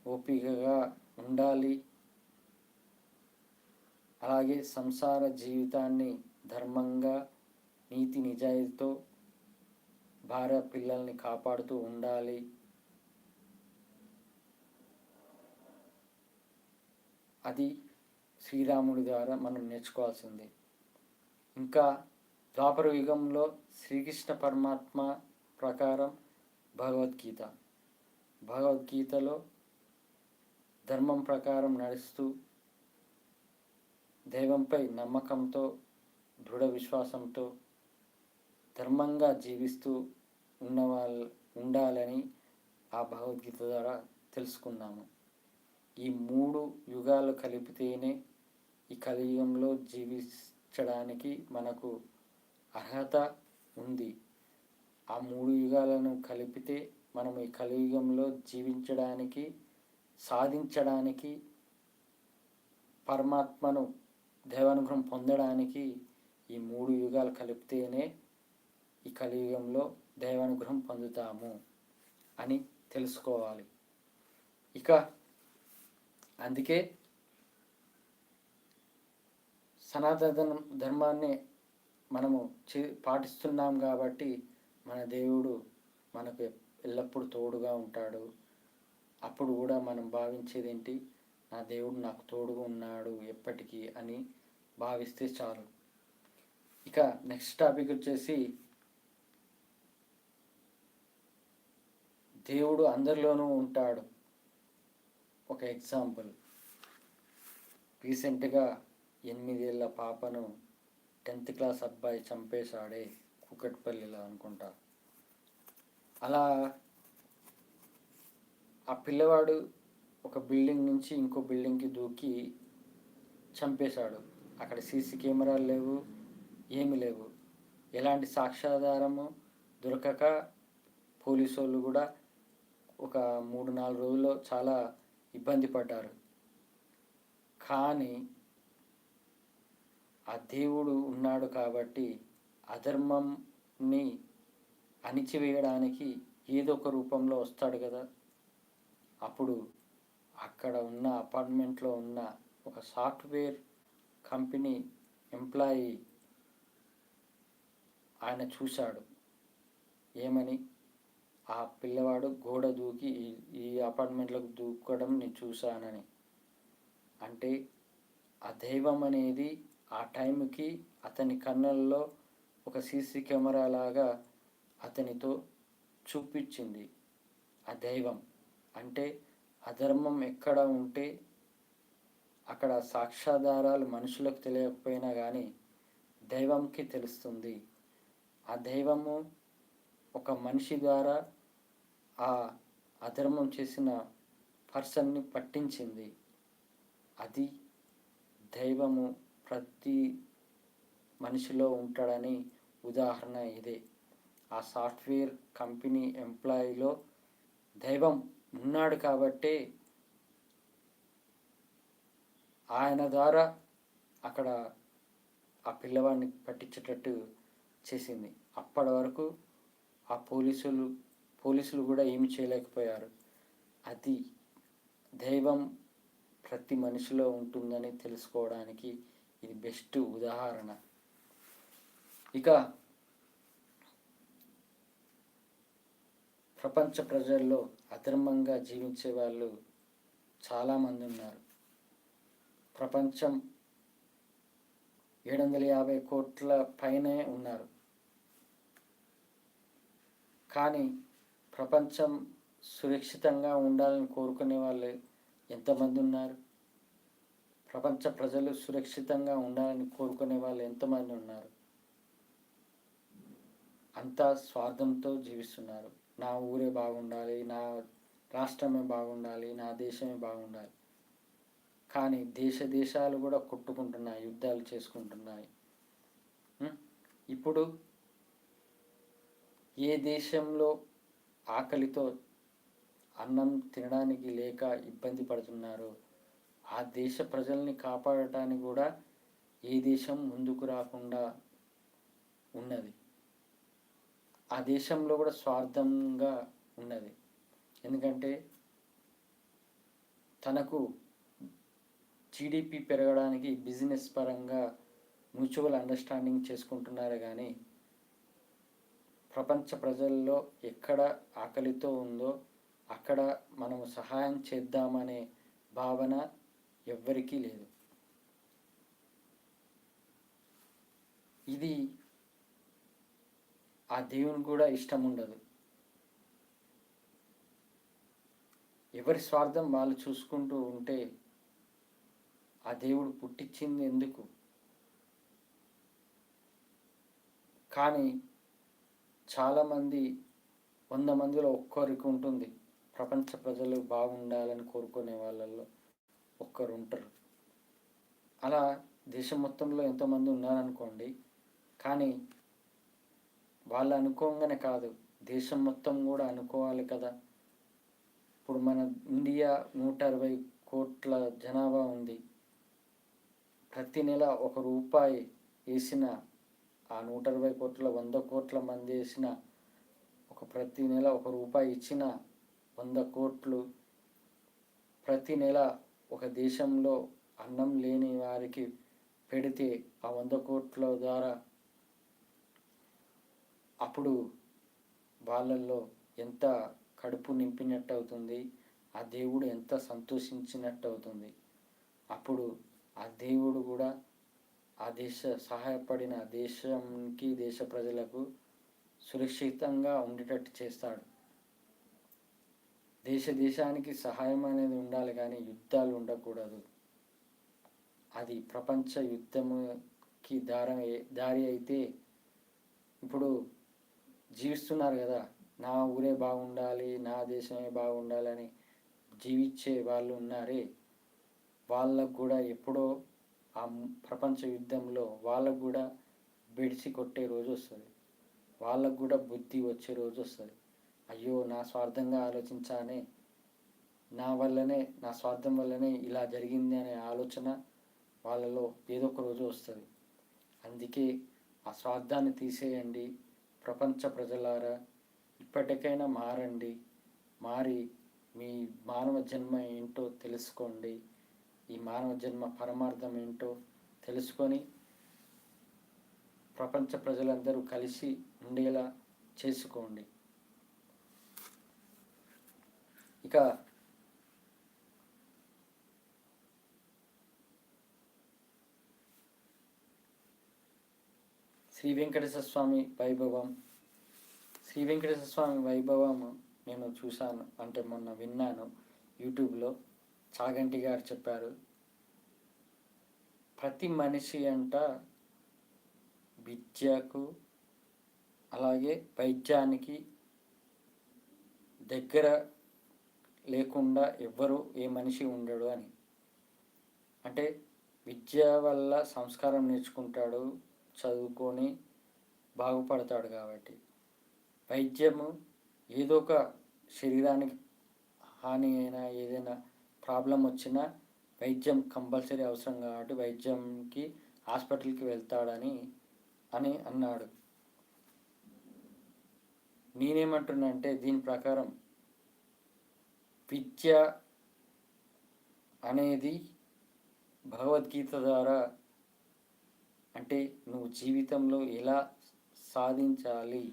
ఓపికగా ఉండాలి, అలాగే సంసార జీవితాన్ని ధర్మంగా, నీతి నిజాయితీతో భార్య పిల్లల్ని కాపాడుతూ ఉండాలి. అది శ్రీరాముడి ద్వారా మనం నేర్చుకోవాల్సింది. ఇంకా ద్వాపర యుగంలో శ్రీకృష్ణ పరమాత్మ ప్రకారం భగవద్గీతలో ధర్మం ప్రకారం నడుస్తూ, దైవంపై నమ్మకంతో, దృఢ విశ్వాసంతో ధర్మంగా జీవిస్తూ ఉన్నవాళ్ళు ఉండాలని ఆ భగవద్గీత ద్వారా తెలుసుకున్నాము. ఈ 3 యుగాలు కలిపితేనే ఈ కలియుగంలో జీవించడానికి మనకు అర్హత ఉంది. ఆ 3 యుగాలను కలిపితే మనం ఈ కలియుగంలో జీవించడానికి, సాధించడానికి, పరమాత్మను దైవానుగ్రహం పొందడానికి ఈ 3 యుగాలు కలిపితేనే ఈ కలియుగంలో దైవానుగ్రహం పొందుతాము అని తెలుసుకోవాలి. ఇక అందుకే సనాతన ధర్మాన్ని మనము పాటిస్తున్నాం కాబట్టి మన దేవుడు మనకు ఎల్లప్పుడూ తోడుగా ఉంటాడు. అప్పుడు కూడా మనం భావించేది ఏంటి? నా దేవుడు నాకు తోడుగా ఉన్నాడు ఎప్పటికీ అని భావిస్తే చాలు. ఇక నెక్స్ట్ టాపిక్ వచ్చేసి దేవుడు అందరిలోనూ ఉంటాడు. ఒక ఎగ్జాంపుల్, రీసెంట్గా 8 ఏళ్ళ పాపను 10th క్లాస్ అబ్బాయి చంపేశాడే కూకట్పల్లిలో అనుకుంటా. అలా ఆ పిల్లవాడు ఒక బిల్డింగ్ నుంచి ఇంకో బిల్డింగ్కి దూకి చంపేశాడు. అక్కడ సీసీ కెమెరాలు లేవు, ఏమి లేవు. ఎలాంటి సాక్ష్యాధారము దొరకక పోలీసు వాళ్ళు కూడా ఒక 3-4 రోజుల్లో చాలా ఇబ్బంది పడ్డారు. కానీ ఆ దేవుడు ఉన్నాడు కాబట్టి అధర్మంని అణిచివేయడానికి ఏదో ఒక రూపంలో వస్తాడు కదా. అప్పుడు అక్కడ ఉన్న అపార్ట్మెంట్లో ఉన్న ఒక సాఫ్ట్వేర్ కంపెనీ ఎంప్లాయీ ఆయన చూశాడు. ఏమని? ఆ పిల్లవాడు గోడ దూకి ఈ అపార్ట్మెంట్లోకి దూకడం నేను చూశానని. అంటే ఆ దైవం అనేది ఆ టైంకి అతని కన్నుల్లో ఒక సీసీ కెమెరా లాగా అతనితో చూపించింది. ఆ దైవం అంటే అధర్మం ఎక్కడ ఉంటే అక్కడ సాక్ష్యాధారాలు మనుషులకు తెలియకపోయినా కానీ దైవంకి తెలుస్తుంది. ఆ దైవము ఒక మనిషి ద్వారా ఆ అధర్మం చేసిన పర్సన్ని పట్టించింది. అది దైవము ప్రతి మనిషిలో ఉంటాడని ఉదాహరణ ఇదే. ఆ సాఫ్ట్వేర్ కంపెనీ ఎంప్లాయీలో దైవం ఉన్నాడు కాబట్టే ఆయన ద్వారా అక్కడ ఆ పిల్లవాడిని పట్టించేటట్టు చేసింది. అప్పటి వరకు ఆ పోలీసులు కూడా ఏమి చేయలేకపోయారు. అది దైవం ప్రతి మనిషిలో ఉంటుందని తెలుసుకోవడానికి ఇది బెస్ట్ ఉదాహరణ. ఇక ప్రపంచ ప్రజల్లో అధర్మంగా జీవించే వాళ్ళు చాలామంది ఉన్నారు. ప్రపంచం 750 కోట్ల పైనే ఉన్నారు. కానీ ప్రపంచం సురక్షితంగా ఉండాలని కోరుకునే వాళ్ళు ఎంతమంది ఉన్నారు? ప్రపంచ ప్రజలు సురక్షితంగా ఉండాలని కోరుకునే వాళ్ళు ఎంతమంది ఉన్నారు? అంతా స్వార్థంతో జీవిస్తున్నారు. నా ఊరే బాగుండాలి, నా రాష్ట్రమే బాగుండాలి, నా దేశమే బాగుండాలి. కానీ దేశాలు కూడా కొట్టుకుంటున్నాయి, యుద్ధాలు చేసుకుంటున్నాయి. ఇప్పుడు ఏ దేశంలో ఆకలితో అన్నం తినడానికి లేక ఇబ్బంది పడుతున్నారో ఆ దేశ ప్రజల్ని కాపాడటానికి కూడా ఏ దేశం ముందుకు రాకుండా ఉన్నది. ఆ దేశంలో కూడా స్వార్థంగా ఉన్నది. ఎందుకంటే తనకు జీడిపి పెరగడానికి బిజినెస్ పరంగా మ్యూచువల్ అండర్స్టాండింగ్ చేసుకుంటున్నారు. కానీ ప్రపంచ ప్రజల్లో ఎక్కడ ఆకలితో ఉందో అక్కడ మనము సహాయం చేద్దామనే భావన ఎవ్వరికీ లేదు. ఇది ఆ దేవునికి కూడా ఇష్టం ఉండదు. ఎవరి స్వార్థం వాళ్ళు చూసుకుంటూ ఉంటే ఆ దేవుడు పుట్టించింది ఎందుకు? కానీ చాలామంది 100 మందిలో ఒక్కరికి ఉంటుంది. ప్రపంచ ప్రజలు బాగుండాలని కోరుకునే వాళ్ళల్లో ఒక్కరు ఉంటారు. అలా దేశం మొత్తంలో ఎంతోమంది ఉన్నారనుకోండి, కానీ వాళ్ళు అనుకోగానే కాదు, దేశం మొత్తం కూడా అనుకోవాలి కదా. ఇప్పుడు మన ఇండియా 160 కోట్ల జనాభా ఉంది. ప్రతి నెల ₹1 వేసిన ఆ 160 కోట్ల 100 కోట్ల మంది వేసిన ప్రతి నెల ₹1 ఇచ్చిన 100 కోట్లు ప్రతి నెల ఒక దేశంలో అన్నం లేని వారికి పెడితే ఆ 100 కోట్ల ద్వారా అప్పుడు వాళ్ళల్లో ఎంత కడుపు నింపినట్టు అవుతుంది, ఆ దేవుడు ఎంత సంతోషించినట్టు అవుతుంది. అప్పుడు ఆ దేవుడు కూడా ఆ సహాయపడిన దేశానికి దేశ ప్రజలకు సురక్షితంగా ఉండేటట్టు చేస్తాడు. దేశానికి సహాయం అనేది ఉండాలి, కానీ యుద్ధాలు ఉండకూడదు. అది ప్రపంచ యుద్ధముకి దారి అయితే ఇప్పుడు జీవిస్తున్నారు కదా, నా ఊరే బాగుండాలి, నా దేశమే బాగుండాలని జీవించే వాళ్ళు ఉన్నారే, వాళ్ళకు కూడా ఎప్పుడో ఆ ప్రపంచ యుద్ధంలో వాళ్ళకు కూడా బెడిసి కొట్టే రోజు వస్తుంది. వాళ్ళకు కూడా బుద్ధి వచ్చే రోజు వస్తుంది. అయ్యో, నా స్వార్థంగా ఆలోచించానే, నా స్వార్థం వల్లనే ఇలా జరిగింది అనే ఆలోచన వాళ్ళలో ఏదో ఒక రోజు వస్తుంది. అందుకే ఆ స్వార్థాన్ని తీసేయండి. ప్రపంచ ప్రజలారా, ఇప్పటికైనా మారండి. మారి మీ మానవ జన్మ ఏంటో తెలుసుకోండి. ఈ మానవ జన్మ పరమార్థం ఏంటో తెలుసుకొని ప్రపంచ ప్రజలందరూ కలిసి ఉండేలా చేసుకోండి. ఇక శ్రీ వెంకటేశ్వర స్వామి వైభవం. శ్రీ వెంకటేశ్వర స్వామి వైభవం నేను చూశాను, అంటే మొన్న విన్నాను యూట్యూబ్లో. చాగంటి గారు చెప్పారు, ప్రతి మనిషి అంట విద్యకు అలాగే వైద్యానికి దగ్గర లేకుండా ఎవ్వరు ఏ మనిషి ఉండడు అని. అంటే విద్య వల్ల సంస్కారం నేర్చుకుంటాడు, చదువుకొని బాగుపడతాడు. కాబట్టి వైద్యము ఏదో ఒక శరీరానికి హాని అయినా ఏదైనా ప్రాబ్లం వచ్చినా వైద్యం కంపల్సరీ అవసరం, కాబట్టి వైద్యంకి హాస్పిటల్కి వెళ్తాడని అన్నాడు. నేనేమంటున్నా అంటే, దీని ప్రకారం విద్య అనేది భగవద్గీత ద్వారా, అంటే నువ్వు జీవితంలో ఎలా సాధించాలి,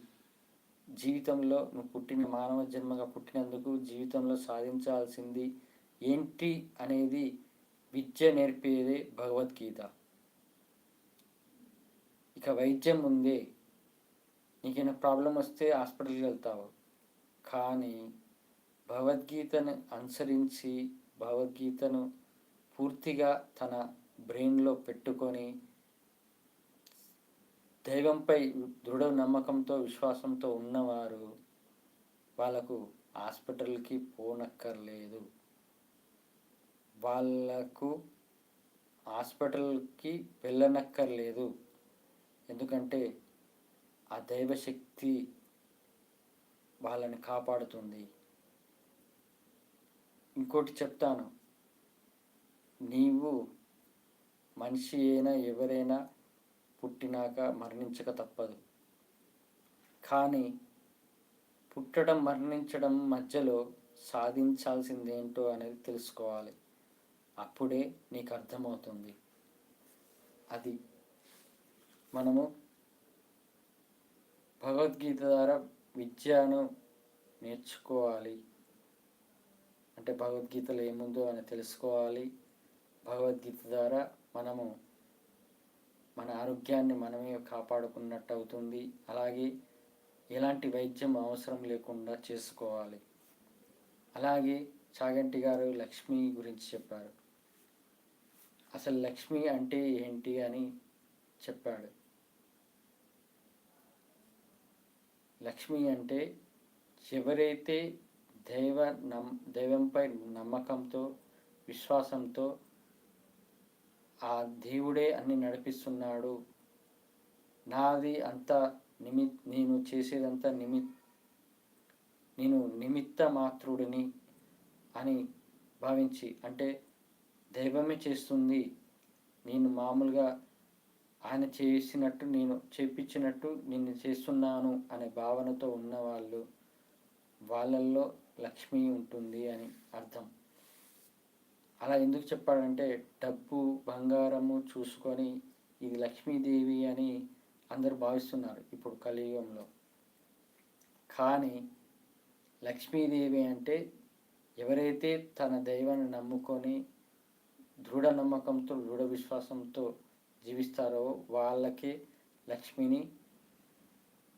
జీవితంలో నువ్వు మానవ జన్మగా పుట్టినందుకు జీవితంలో సాధించాల్సింది ఏంటి అనేది విద్య నేర్పేదే భగవద్గీత. ఇక వైద్యం ఉందే, నీకైనా ప్రాబ్లం వస్తే హాస్పిటల్కి వెళ్తావు, కానీ భగవద్గీతను అనుసరించి భగవద్గీతను పూర్తిగా తన బ్రెయిన్లో పెట్టుకొని దైవంపై దృఢ నమ్మకంతో విశ్వాసంతో ఉన్నవారు వాళ్ళకు హాస్పిటల్కి పోనక్కర్లేదు. వాళ్ళకు హాస్పిటల్కి వెళ్ళనక్కర్లేదు. ఎందుకంటే ఆ దైవశక్తి వాళ్ళని కాపాడుతుంది. ఇంకోటి చెప్తాను, నీవు మనిషి అయినా ఎవరైనా పుట్టినాక మరణించక తప్పదు. కానీ పుట్టడం మరణించడం మధ్యలో సాధించాల్సింది ఏంటో అనేది తెలుసుకోవాలి. అప్పుడే నీకు అర్థమవుతుంది. అది మనము భగవద్గీత ద్వారా విద్యను నేర్చుకోవాలి. అంటే భగవద్గీతలో ఏముందో అని తెలుసుకోవాలి. భగవద్గీత ద్వారా మనము మన ఆరోగ్యాన్ని మనమే కాపాడుకున్నట్టు అవుతుంది. అలాగే ఎలాంటి వైద్యం అవసరం లేకుండా చేసుకోవాలి. అలాగే చాగంటి గారు లక్ష్మి గురించి చెప్పారు. అసలు లక్ష్మి అంటే ఏంటి అని చెప్పాడు. లక్ష్మి అంటే ఎవరైతే దైవ దైవంపై నమ్మకంతో విశ్వాసంతో ఆ దేవుడే అన్ని నడిపిస్తున్నాడు, నాది అంతా నేను చేసేదంతా నేను నిమిత్త మాత్రుడిని అని భావించి, అంటే దైవమే చేస్తుంది, నేను మామూలుగా ఆయన చేసినట్టు నేను చేపించినట్టు నేను చేస్తున్నాను అనే భావనతో ఉన్నవాళ్ళు, వాళ్ళల్లో లక్ష్మి ఉంటుంది అని అర్థం. అలా ఎందుకు చెప్పాడంటే, డబ్బు బంగారము చూసుకొని ఇది లక్ష్మీదేవి అని అందరూ భావిస్తున్నారు ఇప్పుడు కలియుగంలో. కానీ లక్ష్మీదేవి అంటే ఎవరైతే తన దైవాన్ని నమ్ముకొని దృఢ నమ్మకంతో దృఢ విశ్వాసంతో జీవిస్తారో వాళ్ళకే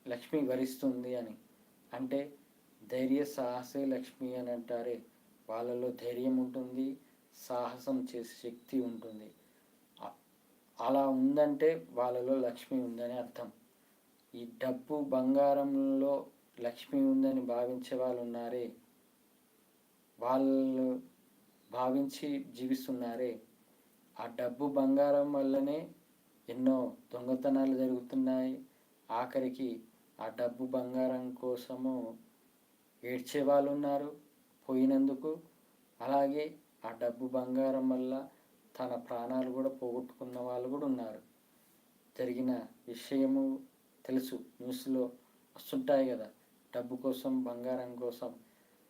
లక్ష్మి వరిస్తుంది అని. అంటే ధైర్య సాహసే లక్ష్మి అని అంటారే, వాళ్ళలో ధైర్యం ఉంటుంది, సాహసం చేసే శక్తి ఉంటుంది. అలా ఉందంటే వాళ్ళలో లక్ష్మి ఉందని అర్థం. ఈ డబ్బు బంగారంలో లక్ష్మి ఉందని భావించే వాళ్ళు ఉన్నారే, వాళ్ళు భావించి జీవిస్తున్నారే, ఆ డబ్బు బంగారం వల్లనే ఎన్నో దొంగతనాలు జరుగుతున్నాయి. ఆఖరికి ఆ డబ్బు బంగారం కోసము ఏడ్చే వాళ్ళు ఉన్నారు పోయినందుకు. అలాగే ఆ డబ్బు బంగారం వల్ల తన ప్రాణాలు కూడా పోగొట్టుకున్న వాళ్ళు కూడా ఉన్నారు. జరిగిన విషయము తెలుసు, న్యూస్లో వస్తుంటాయి కదా, డబ్బు కోసం బంగారం కోసం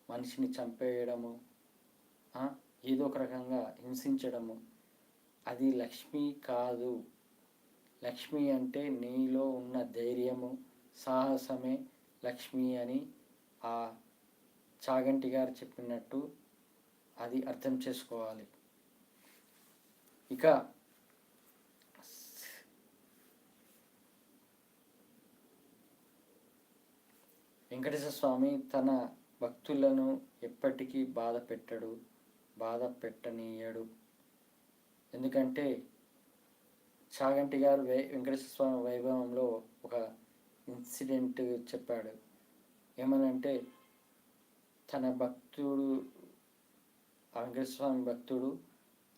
మనిషిని చంపేయడము, ఏదో ఒక రకంగా హింసించడము. అది లక్ష్మి కాదు. లక్ష్మి అంటే నీలో ఉన్న ధైర్యము సాహసమే లక్ష్మి అని ఆ చాగంటి గారు చెప్పినట్టు అది అర్థం చేసుకోవాలి. ఇక వెంకటేశ్వర స్వామి తన భక్తులను ఎప్పటికీ బాధ పెట్టనీయడు. ఎందుకంటే చాగంటి గారు వెంకటేశ్వర స్వామి వైభవంలో ఒక ఇన్సిడెంట్ చెప్పాడు. ఏమనంటే, తన భక్తుడు వెంకటేశ్వర స్వామి భక్తుడు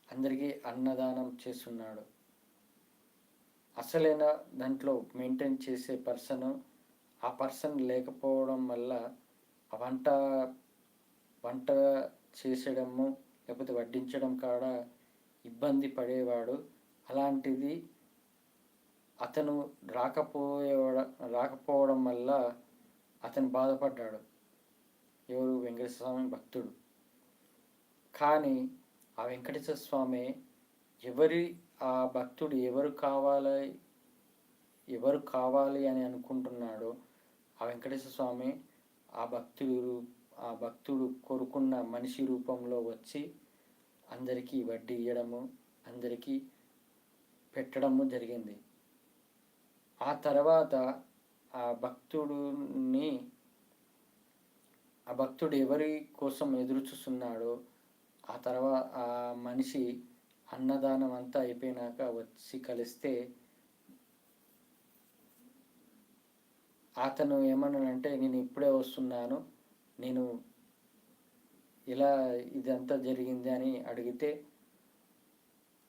అందరికీ అన్నదానం చేస్తున్నాడు. అసలైన దాంట్లో మెయింటైన్ చేసే ఆ పర్సన్ లేకపోవడం వల్ల వంట చేసడము లేకపోతే వడ్డించడం కాడ ఇబ్బంది పడేవాడు. అలాంటిది అతను రాకపోవడం వల్ల అతను బాధపడ్డాడు. ఎవరు? వెంకటేశ్వర స్వామి భక్తుడు. కానీ ఆ వెంకటేశ్వర స్వామి ఆ భక్తుడు ఎవరు కావాలి అని అనుకుంటున్నాడో ఆ వెంకటేశ్వర స్వామి ఆ భక్తుడు కోరుకున్న మనిషి రూపంలో వచ్చి అందరికీ వడ్డీ ఇవ్వడము, అందరికీ పెట్టడము జరిగింది. ఆ తర్వాత ఆ భక్తుడు ఎవరి కోసం ఎదురు చూస్తున్నాడో ఆ తర్వాత ఆ మనిషి అన్నదానం అంతా అయిపోయినాక వచ్చి కలిస్తే అతను ఏమన్నాడంటే, నేను ఇప్పుడే వస్తున్నాను, నేను ఇలా ఇదంతా జరిగింది అని అడిగితే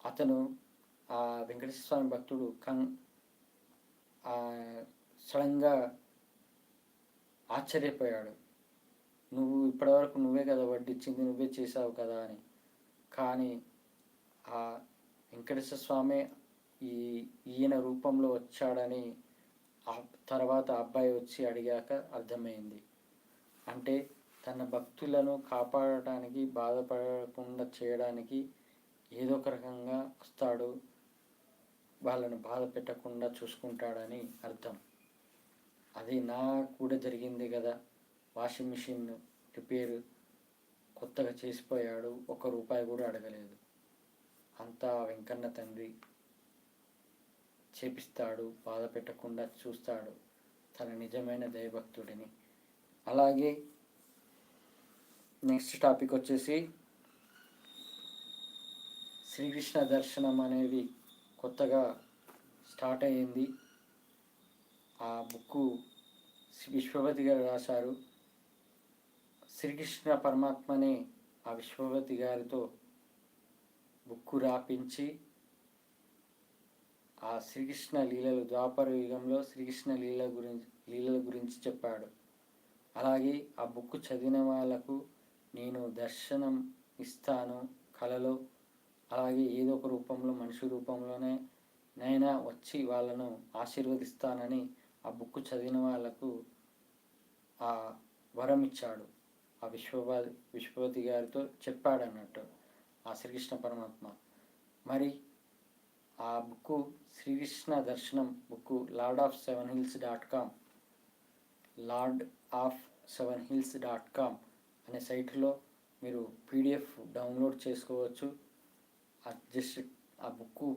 అతను ఆ వెంకటేశ్వర స్వామి భక్తుడు సడన్గా ఆశ్చర్యపోయాడు. నువ్వు ఇప్పటివరకు నువ్వే కదా వడ్డిచ్చింది, నువ్వే చేసావు కదా అని. కానీ ఆ వెంకటేశ్వర స్వామి ఈయన రూపంలో వచ్చాడని ఆ తర్వాత అబ్బాయి వచ్చి అడిగాక అర్థమైంది. అంటే తన భక్తులను కాపాడటానికి, బాధపడకుండా చేయడానికి ఏదో ఒక రకంగా వస్తాడు, వాళ్ళను బాధ పెట్టకుండా చూసుకుంటాడని అర్థం. అది నాకు కూడా జరిగింది కదా, వాషింగ్ మిషన్ రిపేర్ కొత్తగా చేసిపోయాడు, ₹1 కూడా అడగలేదు, అంతా వెంకన్న తండ్రి చేపిస్తాడు, బాధ పెట్టకుండా చూస్తాడు తన నిజమైన దైవభక్తుడిని. అలాగే నెక్స్ట్ టాపిక్ వచ్చేసి శ్రీకృష్ణ దర్శనం అనేది కొత్తగా స్టార్ట్ అయ్యింది. ఆ బుక్కు విశ్వపతి గారు రాశారు. శ్రీకృష్ణ పరమాత్మని ఆ విశ్వవతి గారితో బుక్కు రాపించి ఆ శ్రీకృష్ణ లీలలు ద్వాపర యుగంలో శ్రీకృష్ణ లీలల గురించి చెప్పాడు. అలాగే ఆ బుక్ చదివిన వాళ్ళకు నేను దర్శనం ఇస్తాను కలలో, అలాగే ఏదో ఒక రూపంలో మనిషి రూపంలోనే నైనా వచ్చి వాళ్ళను ఆశీర్వదిస్తానని ఆ బుక్ చదివిన వాళ్ళకు ఆ వరం ఇచ్చాడు. ఆ విశ్వవతి గారితో చెప్పాడు అన్నట్టు ఆ శ్రీకృష్ణ పరమాత్మ. మరి ఆ బుక్కు శ్రీకృష్ణ దర్శనం బుక్కు lord7hills.com lord7hills.com అనే సైట్లో మీరు PDF డౌన్లోడ్ చేసుకోవచ్చు. జస్ట్ ఆ బుక్కు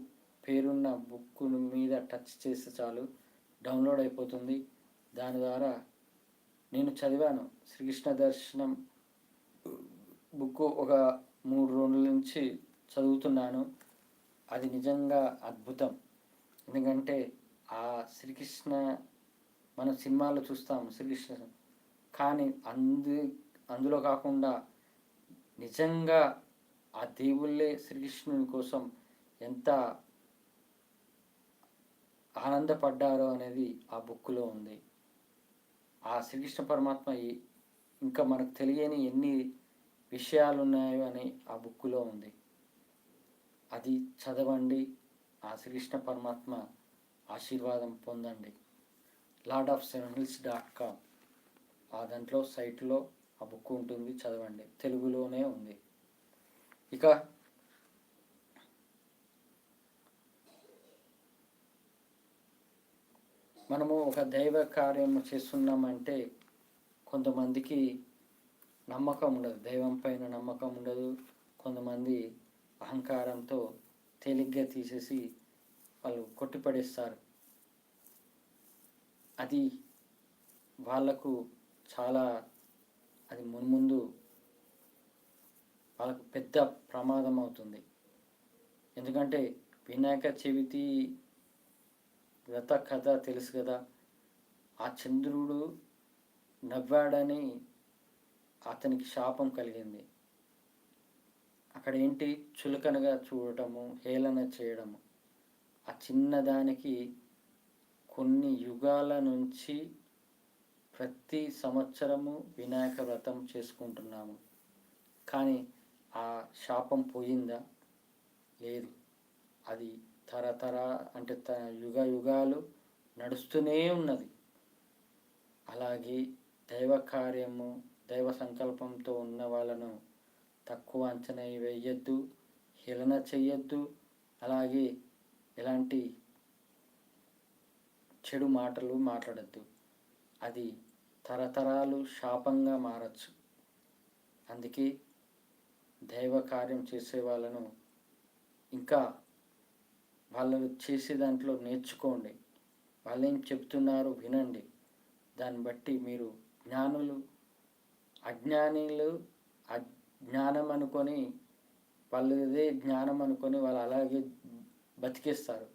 పేరున్న బుక్కు మీద టచ్ చేస్తే చాలు డౌన్లోడ్ అయిపోతుంది. దాని ద్వారా నేను చదివాను శ్రీకృష్ణ దర్శనం బుక్కు ఒక 3 రోజుల నుంచి చదువుతున్నాను. అది నిజంగా అద్భుతం. ఎందుకంటే ఆ శ్రీకృష్ణ మనం సినిమాలో చూస్తాం శ్రీకృష్ణ, కానీ అందులో కాకుండా నిజంగా ఆ దేవుళ్ళే శ్రీకృష్ణుని కోసం ఎంత ఆనందపడ్డారో అనేది ఆ బుక్లో ఉంది. ఆ శ్రీకృష్ణ పరమాత్మ ఇంకా మనకు తెలియని ఎన్ని విషయాలు ఉన్నాయో అని ఆ బుక్లో ఉంది. అది చదవండి, ఆ శ్రీకృష్ణ పరమాత్మ ఆశీర్వాదం పొందండి. lord7hills.com ఆ దాంట్లో సైట్లో ఆ బుక్ ఉంటుంది, చదవండి. తెలుగులోనే ఉంది. ఇక మనము ఒక దైవ కార్యం చేస్తున్నామంటే కొంతమందికి నమ్మకం ఉండదు, దైవం పైన నమ్మకం ఉండదు. కొంతమంది అహంకారంతో తేలిగ్గా తీసేసి వాళ్ళు కొట్టిపడేస్తారు. అది వాళ్ళకు చాలా అది మున్ముందు వాళ్ళకు పెద్ద ప్రమాదం అవుతుంది. ఎందుకంటే వినాయక చవితి వ్రత కథ తెలుసు కదా. ఆ చంద్రుడు నవ్వాడని అతనికి శాపం కలిగింది. అక్కడ ఏంటి, చులకనగా చూడటము, హేళన చేయడము. ఆ చిన్నదానికి కొన్ని యుగాల నుంచి ప్రతి సంవత్సరము వినాయక వ్రతం చేసుకుంటున్నాము. కానీ ఆ శాపం పోయిందా? లేదు. అది అంటే యుగ యుగాలు నడుస్తూనే ఉన్నది. అలాగే దైవ కార్యము, దైవ సంకల్పంతో ఉన్న వాళ్ళను తక్కువ అంచనా వేయద్దు, హేళన చెయ్యొద్దు. అలాగే ఎలాంటి చెడు మాటలు మాట్లాడద్దు. అది తరతరాలు శాపంగా మారచ్చు. అందుకే దైవ కార్యం చేసే వాళ్ళను ఇంకా వాళ్ళు చేసే దాంట్లో నేర్చుకోండి. వాళ్ళు ఏం చెప్తున్నారో వినండి. దాన్ని బట్టి మీరు జ్ఞానులు అజ్ఞానులు అజ్ఞానం అనుకొని వాళ్ళదే జ్ఞానం అనుకొని వాళ్ళు అలాగే బతికేస్తారు.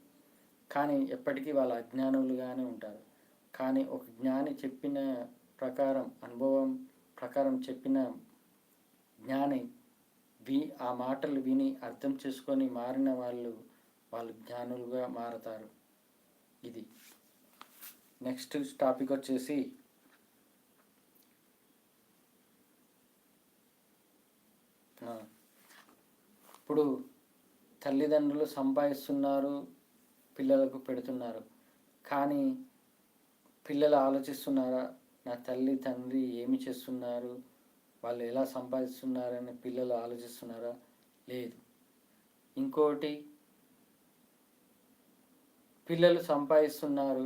కానీ ఎప్పటికీ వాళ్ళ అజ్ఞానులుగానే ఉంటారు. కానీ ఒక జ్ఞాని చెప్పిన ప్రకారం, అనుభవం ప్రకారం చెప్పిన జ్ఞాని ఆ మాటలు విని అర్థం చేసుకొని మారిన వాళ్ళు జ్ఞానులుగా మారతారు. ఇది నెక్స్ట్ టాపిక్ వచ్చేసి ఇప్పుడు తల్లిదండ్రులు సంపాదిస్తున్నారు, పిల్లలకు పెడుతున్నారు. కానీ పిల్లలు ఆలోచిస్తున్నారా, నా తల్లి తండ్రి ఏమి చేస్తున్నారు, వాళ్ళు ఎలా సంపాదిస్తున్నారని పిల్లలు ఆలోచిస్తున్నారా? లేదు. ఇంకోటి, పిల్లలు సంపాదిస్తున్నారు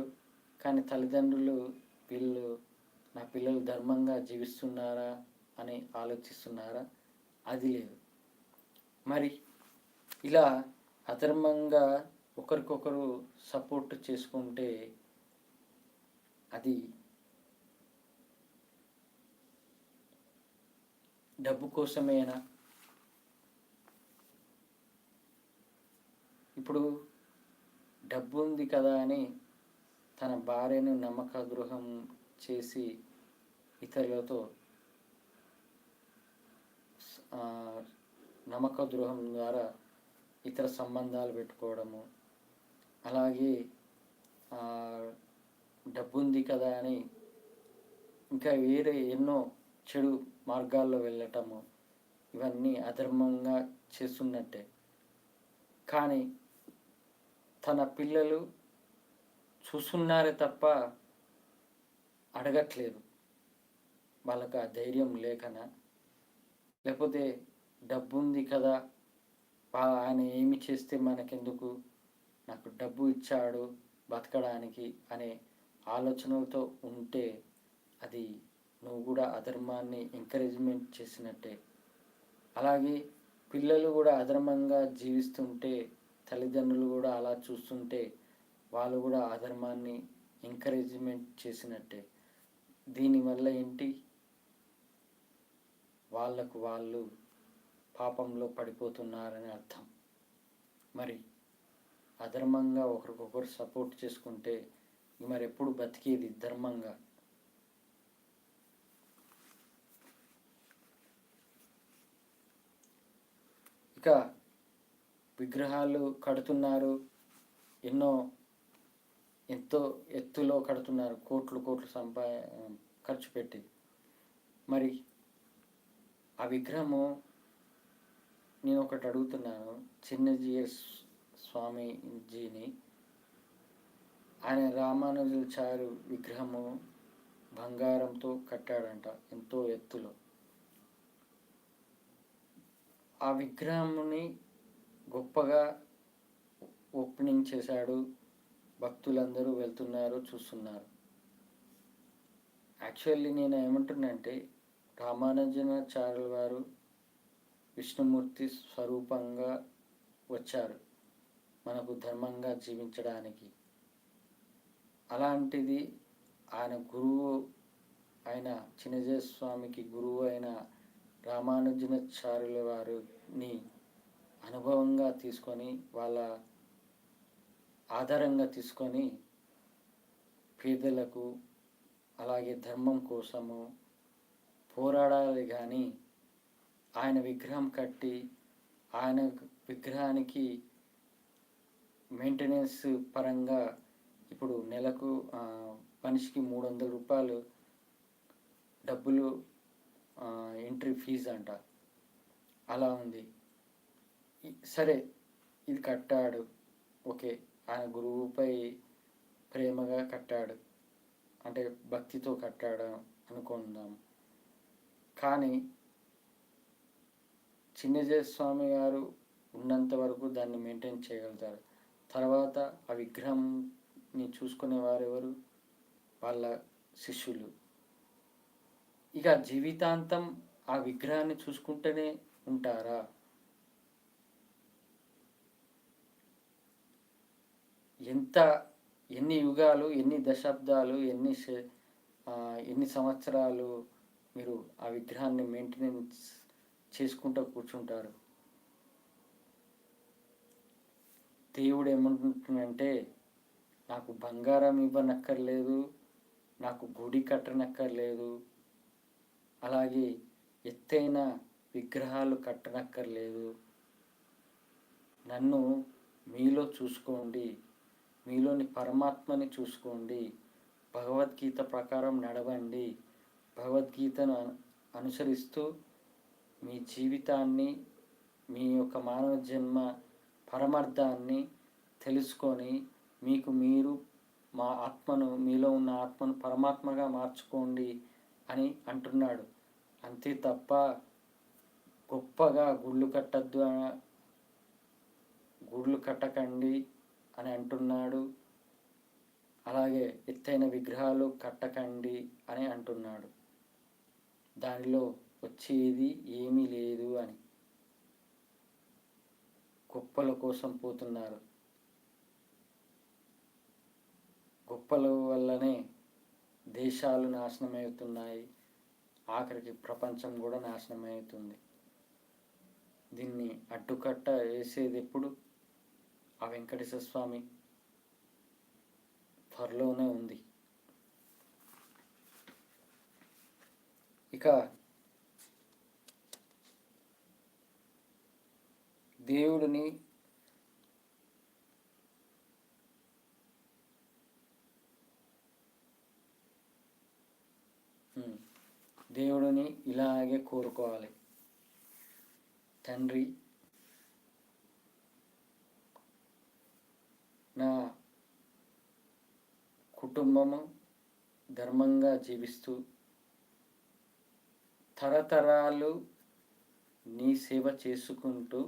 కానీ తల్లిదండ్రులు నా పిల్లలు ధర్మంగా జీవిస్తున్నారా అని ఆలోచిస్తున్నారా? అది లేదు. మరి ఇలా అధర్మంగా ఒకరికొకరు సపోర్ట్ చేసుకుంటే అది డబ్బు కోసమేనా? ఇప్పుడు డబ్బు ఉంది కదా అని తన భార్యను నమ్మక ద్రోహం చేసి ఇతరులతో నమ్మక ద్రోహం ద్వారా ఇతర సంబంధాలు పెట్టుకోవడము, అలాగే డబ్బు ఉంది కదా అని ఇంకా వేరే ఎన్నో చెడు మార్గాల్లో వెళ్ళటము, ఇవన్నీ అధర్మంగా చేస్తున్నట్టే. కానీ తన పిల్లలు చూస్తున్నారే తప్ప అడగట్లేదు. వాళ్ళకు ఆ ధైర్యం లేకనా, లేకపోతే డబ్బు ఉంది కదా, ఆయన ఏమి చేస్తే మనకెందుకు, నాకు డబ్బు ఇచ్చాడు బతకడానికి అనే ఆలోచనలతో ఉంటే అది నువ్వు కూడా అధర్మాన్ని ఎంకరేజ్మెంట్ చేసినట్టే. అలాగే పిల్లలు కూడా అధర్మంగా జీవిస్తుంటే, తల్లిదండ్రులు కూడా అలా చూస్తుంటే వాళ్ళు కూడా అధర్మాన్ని ఎంకరేజ్మెంట్ చేసినట్టే. దీనివల్ల ఏంటి, వాళ్ళకు వాళ్ళు పాపంలో పడిపోతున్నారని అర్థం. మరి అధర్మంగా ఒకరికొకరు సపోర్ట్ చేసుకుంటే మరి ఎప్పుడు బతికేది ధర్మంగా? ఇక విగ్రహాలు కడుతున్నారు, ఎంతో ఎత్తులో కడుతున్నారు, కోట్లు ఖర్చు పెట్టి. మరి ఆ విగ్రహము, నేను ఒకటి అడుగుతున్నాను, చిన్నజీయ స్వామీజీని. ఆయన రామానుజాచార్య విగ్రహము బంగారంతో కట్టాడంట, ఎంతో ఎత్తులో. ఆ విగ్రహముని గొప్పగా ఓపెనింగ్ చేశాడు, భక్తులందరూ వెళ్తున్నారు, చూస్తున్నారు. యాక్చువల్లీ నేను ఏమంటున్నానంటే, రామానుజాచార్యుల వారు విష్ణుమూర్తి స్వరూపంగా వచ్చారు మనకు ధర్మంగా జీవించడానికి. అలాంటిది ఆయన గురువు అయిన చిన్నజీయ స్వామికి గురువు అయిన రామానుజాచార్యుల వారిని అనుభవంగా తీసుకొని, వాళ్ళ ఆధారంగా తీసుకొని పేదలకు అలాగే ధర్మం కోసము పోరాడాలి. కానీ ఆయన విగ్రహం కట్టి ఆయన విగ్రహానికి మెయింటెనెన్స్ పరంగా ఇప్పుడు నెలకు మనిషికి 300 రూపాయలు డబ్బులు ఎంట్రీ ఫీజు అంట, అలా ఉంది. సరే, ఇది కట్టాడు, ఓకే, ఆయన గురువుపై ప్రేమగా కట్టాడు, అంటే భక్తితో కట్టాడు అనుకుందాం. కానీ చిన్నజీయ స్వామి గారు ఉన్నంత వరకు దాన్ని మెయింటైన్ చేయగలుగుతారు. తర్వాత ఆ విగ్రహాన్ని చూసుకునేవారు ఎవరు? వాళ్ళ శిష్యులు. ఇక జీవితాంతం ఆ విగ్రహాన్ని చూసుకుంటూనే ఉంటారా? ఎన్ని యుగాలు, ఎన్ని దశాబ్దాలు, ఎన్ని సంవత్సరాలు మీరు ఆ విగ్రహాన్ని మెయింటెనెన్స్ చేసుకుంటూ కూర్చుంటారు? దేవుడు ఏమంటుంటే, నాకు బంగారం ఇవ్వనక్కర్లేదు, నాకు గుడి కట్టనక్కర్లేదు, అలాగే ఎత్తైన విగ్రహాలు కట్టనక్కర్లేదు, నన్ను మీలో చూసుకోండి, మీలోని పరమాత్మని చూసుకోండి, భగవద్గీత ప్రకారం నడవండి, భగవద్గీతను అనుసరిస్తూ మీ జీవితాన్ని, మీ యొక్క మానవ జన్మ పరమార్థాన్ని తెలుసుకొని మీకు మీరు మా ఆత్మను, మీలో ఉన్న ఆత్మను పరమాత్మగా మార్చుకోండి అని అంటున్నాడు. అంతే తప్ప గొప్పగా గుళ్ళు కట్టకండి అని అంటున్నాడు. అలాగే ఎత్తైన విగ్రహాలు కట్టకండి అని అంటున్నాడు. దానిలో వచ్చేది ఏమీ లేదు అని గొప్పల కోసం పోతున్నారు. గొప్పల వల్లనే దేశాలు నాశనమవుతున్నాయి, ఆఖరికి ప్రపంచం కూడా నాశనమవుతుంది. దీన్ని అడ్డుకట్ట వేసేది ఎప్పుడు? ఆ వెంకటేశ్వర స్వామి త్వరలోనే ఉంది. ఇక దేవుడిని దేవుడిని ఇలాగే కోరుకోవాలి. తండ్రి, నా కుటుంబము ధర్మంగా జీవిస్తూ తరతరాలు నీ సేవ చేసుకుంటూ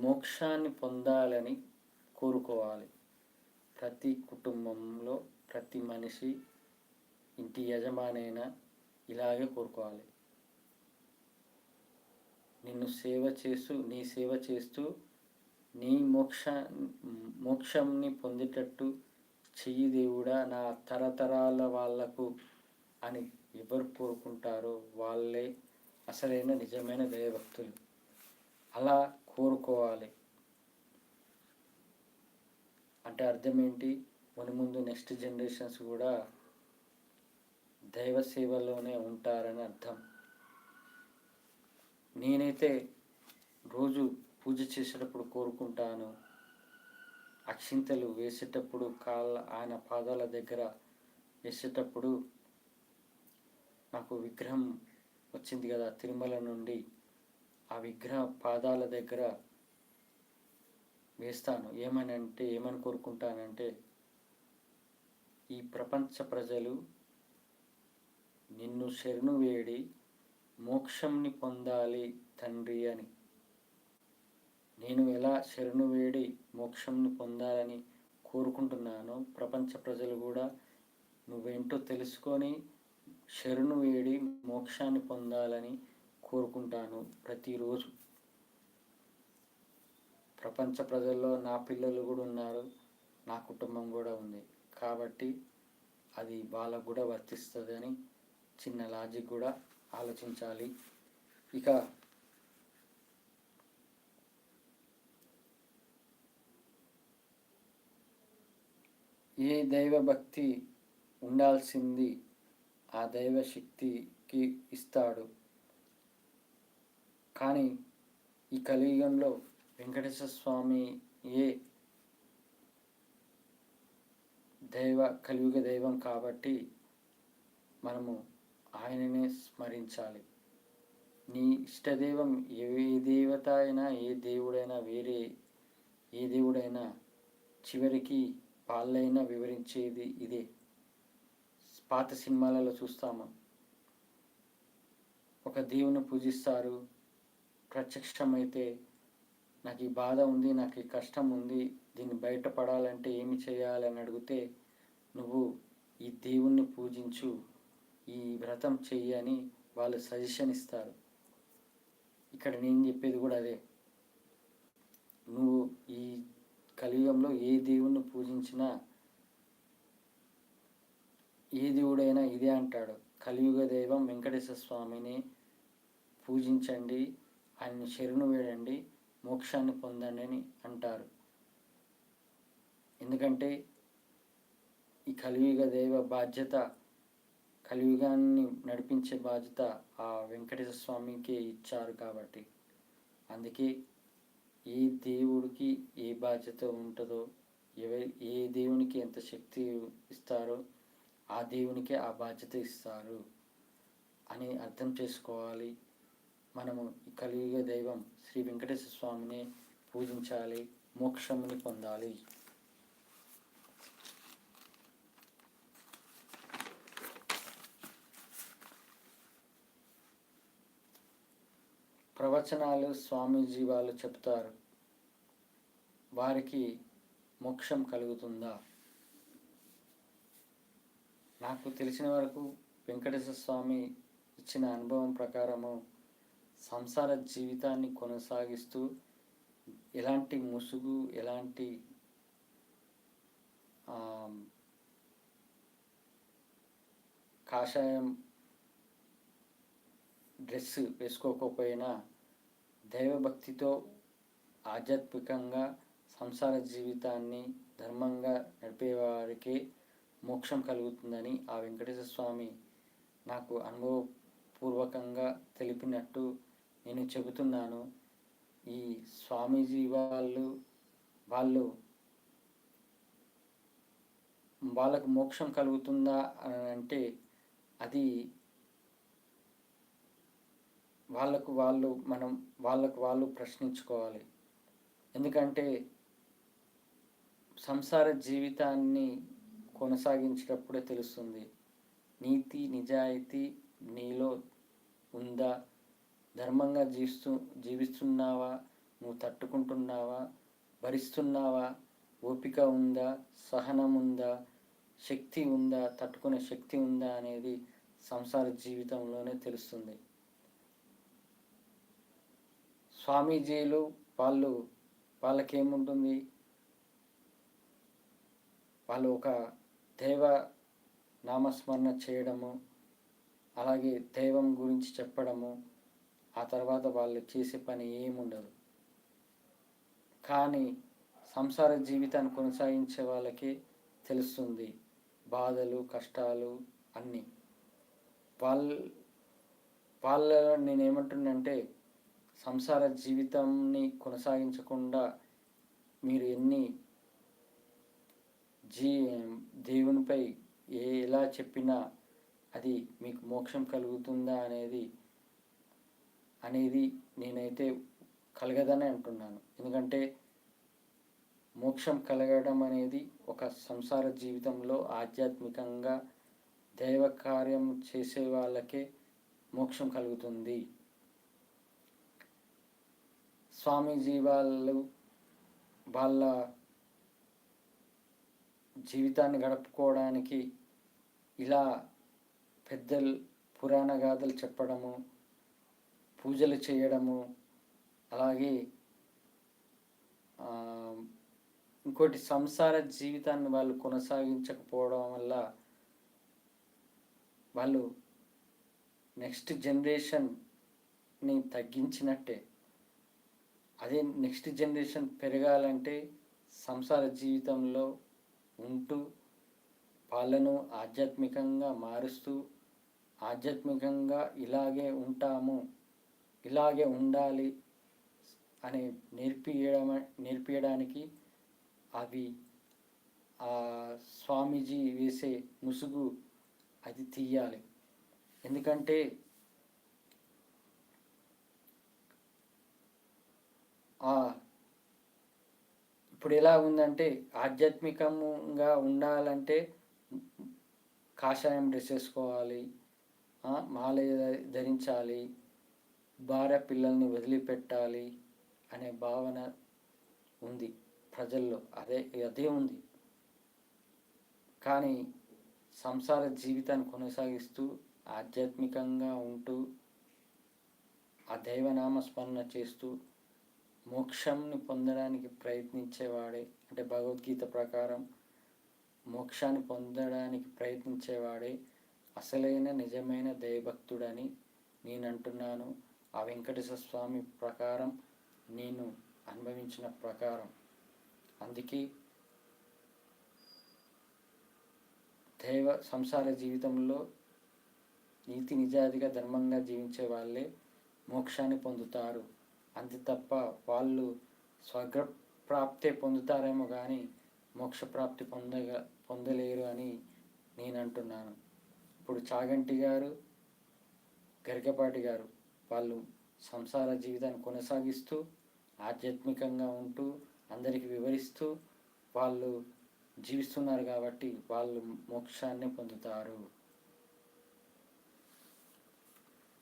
మోక్షాన్ని పొందాలని కోరుకోవాలి. ప్రతి కుటుంబంలో ప్రతి మనిషి, ఇంటి యజమానైనా ఇలాగే కోరుకోవాలి. నీ సేవ చేస్తూ నీ మోక్షంని పొందేటట్టు చెయ్యి దేవుడా నా తరతరాల వాళ్లకు అని ఎవరు కోరుకుంటారో వాళ్ళే అసలైన నిజమైన దైవభక్తులు. అలా కోరుకోవాలి. అంటే అర్థం ఏంటి? ముందు నెక్స్ట్ జనరేషన్స్ కూడా దైవ సేవలోనే ఉంటారని అర్థం. నేనైతే రోజు పూజ చేసేటప్పుడు కోరుకుంటాను. అక్షింతలు వేసేటప్పుడు ఆయన పాదాల దగ్గర వేసేటప్పుడు నాకు విగ్రహం వచ్చింది కదా తిరుమల నుండి, ఆ విగ్రహ పాదాల దగ్గర వేస్తాను. ఏమని కోరుకుంటానంటే, ఈ ప్రపంచ ప్రజలు నిన్ను శరణు వేడి మోక్షంని పొందాలి తండ్రి అని. నేను ఎలా శరణు వేడి మోక్షంని పొందాలని కోరుకుంటున్నానో ప్రపంచ ప్రజలు కూడా నువ్వేంటో తెలుసుకొని శరణు వేడి మోక్షాన్ని పొందాలని కోరుకుంటాను ప్రతిరోజు. ప్రపంచ ప్రజల్లో నా పిల్లలు కూడా ఉన్నారు, నా కుటుంబం కూడా ఉంది. కాబట్టి అది వాళ్ళకు కూడా వర్తిస్తుందని చిన్న లాజిక్ కూడా ఆలోచించాలి. ఇక ఏ దైవ భక్తి ఉండాల్సింది ఆ దైవ శక్తికి ఇస్తాడు. కానీ ఈ కలియుగంలో వెంకటేశ్వర స్వామి కలియుగ దైవం కాబట్టి మనము ఆయననే స్మరించాలి. నీ ఇష్టదైవం ఏ దేవత అయినా, ఏ దేవుడైనా, వేరే ఏ దేవుడైనా చివరికి వాళ్ళైనా వివరించేది ఇదే. పాత సినిమాలలో చూస్తాము, ఒక దేవుని పూజిస్తారు, ప్రత్యక్షమైతే నాకు ఈ బాధ ఉంది, నాకు ఈ కష్టం ఉంది, దీన్ని బయటపడాలంటే ఏమి చేయాలని అడిగితే నువ్వు ఈ దేవుణ్ణి పూజించు, ఈ వ్రతం చెయ్యి అని వాళ్ళు సజెషన్ ఇస్తారు. ఇక్కడ నేను చెప్పేది కూడా అదే. నువ్వు ఈ కలియుగంలో ఏ దేవుణ్ణి పూజించినా, ఏ దేవుడైనా ఇదే అంటాడు, కలియుగ దైవం వెంకటేశ్వర స్వామిని పూజించండి, ఆయన్ని శరణు వేడండి, మోక్షాన్ని పొందండి అని అంటారు. ఎందుకంటే ఈ కలియుగ దైవ బాధ్యత, కలియుగాన్ని నడిపించే బాధ్యత ఆ వెంకటేశ్వర స్వామికే ఇచ్చారు కాబట్టి. అందుకే ఏ దేవుడికి ఏ బాధ్యత ఉంటుందో, ఏ దేవునికి ఎంత శక్తి ఇస్తారో ఆ దేవునికే ఆ బాధ్యత ఇస్తారు అని అర్థం చేసుకోవాలి. మనము ఈ కలియుగ దైవం శ్రీ వెంకటేశ్వర స్వామిని పూజించాలి, మోక్షముని పొందాలి. ప్రవచనాలు స్వామీజీ వాళ్ళు చెప్తారు, వారికి మోక్షం కలుగుతుందా? నాకు తెలిసిన వరకు వెంకటేశ్వర స్వామి ఇచ్చిన అనుభవం ప్రకారము సంసార జీవితాన్ని కొనసాగిస్తూ ఎలాంటి ముసుగు, ఎలాంటి కాషాయం డ్రెస్ వేసుకోకపోయినా దైవభక్తితో ఆధ్యాత్మికంగా సంసార జీవితాన్ని ధర్మంగా నడిపేవారికి మోక్షం కలుగుతుందని ఆ వెంకటేశ్వర స్వామి నాకు అనుభవపూర్వకంగా తెలిపినట్టు నేను చెబుతున్నాను. ఈ స్వామీజీ వాళ్ళు వాళ్ళకు మోక్షం కలుగుతుందా అని అంటే అది వాళ్ళకు వాళ్ళు ప్రశ్నించుకోవాలి. ఎందుకంటే సంసార జీవితాన్ని కొనసాగించేటప్పుడే తెలుస్తుంది. నీతి నిజాయితీ నీలో ఉందా? ధర్మంగా జీవిస్తున్నావా? నువ్వు తట్టుకుంటున్నావా? భరిస్తున్నావా? ఓపిక ఉందా? సహనం ఉందా? శక్తి ఉందా? తట్టుకునే శక్తి ఉందా అనేది సంసార జీవితంలోనే తెలుస్తుంది. స్వామీజీలు వాళ్ళకేముంటుంది? వాళ్ళు ఒక దైవ నామస్మరణ చేయడము, అలాగే దైవం గురించి చెప్పడము, ఆ తర్వాత వాళ్ళు చేసే పని ఏముండదు. కానీ సంసార జీవితాన్ని కొనసాగించే వాళ్ళకి తెలుస్తుంది బాధలు, కష్టాలు అన్నీ. వాళ్ళ నేనేమంటున్నంటే సంసార జీవితాన్ని కొనసాగించకుండా మీరు దేవునిపై ఎలా చెప్పినా అది మీకు మోక్షం కలుగుతుందా అనేది నేనైతే కలగదని అంటున్నాను. ఎందుకంటే మోక్షం కలగడం అనేది ఒక సంసార జీవితంలో ఆధ్యాత్మికంగా దైవ కార్యం చేసే వాళ్ళకే మోక్షం కలుగుతుంది. స్వామీజీ వాళ్ళ జీవితాన్ని గడుపుకోవడానికి ఇలా పెద్దలు పురాణ గాథలు చెప్పడము, పూజలు చేయడము, అలాగే ఇంకోటి సంసార జీవితాన్ని వాళ్ళు కొనసాగించకపోవడం వల్ల వాళ్ళు నెక్స్ట్ జనరేషన్ని తగ్గించినట్టే. అదే నెక్స్ట్ జనరేషన్ పెరగాలంటే సంసార జీవితంలో ఉంటూ వాళ్ళను ఆధ్యాత్మికంగా మారుస్తూ, ఆధ్యాత్మికంగా ఇలాగే ఉంటాము, ఇలాగే ఉండాలి అని నేర్పియడానికి అవి ఆ స్వామీజీ వేసే ముసుగు అది తీయాలి. ఎందుకంటే ఇప్పుడు ఎలా ఉందంటే ఆధ్యాత్మికంగా ఉండాలంటే కాషాయం డ్రెస్ వేసుకోవాలి, మాల ధరించాలి, భార్య పిల్లల్ని వదిలిపెట్టాలి అనే భావన ఉంది ప్రజల్లో. అదే ఉంది. కానీ సంసార జీవితాన్ని కొనసాగిస్తూ ఆధ్యాత్మికంగా ఉంటూ ఆ దైవనామ స్మరణ చేస్తూ మోక్షాన్ని పొందడానికి ప్రయత్నించేవాడే, అంటే భగవద్గీత ప్రకారం మోక్షాన్ని పొందడానికి ప్రయత్నించేవాడే అసలైన నిజమైన దైవభక్తుడని నేను అంటున్నాను. ఆ వెంకటేశ్వర స్వామి ప్రకారం నేను అనుభవించిన ప్రకారం. అందుకే సంసార జీవితంలో నీతి నిజాయితీగా ధర్మంగా జీవించే వాళ్ళే మోక్షాన్ని పొందుతారు. అంతే తప్ప వాళ్ళు స్వర్గప్రాప్తే పొందుతారేమో కానీ మోక్షప్రాప్తి పొందలేరు అని నేను అంటున్నాను. ఇప్పుడు చాగంటి గారు, గరికపాటి గారు వాళ్ళు సంసార జీవితాన్ని కొనసాగిస్తూ ఆధ్యాత్మికంగా ఉంటూ అందరికీ వివరిస్తూ వాళ్ళు జీవిస్తున్నారు కాబట్టి వాళ్ళు మోక్షాన్ని పొందుతారు.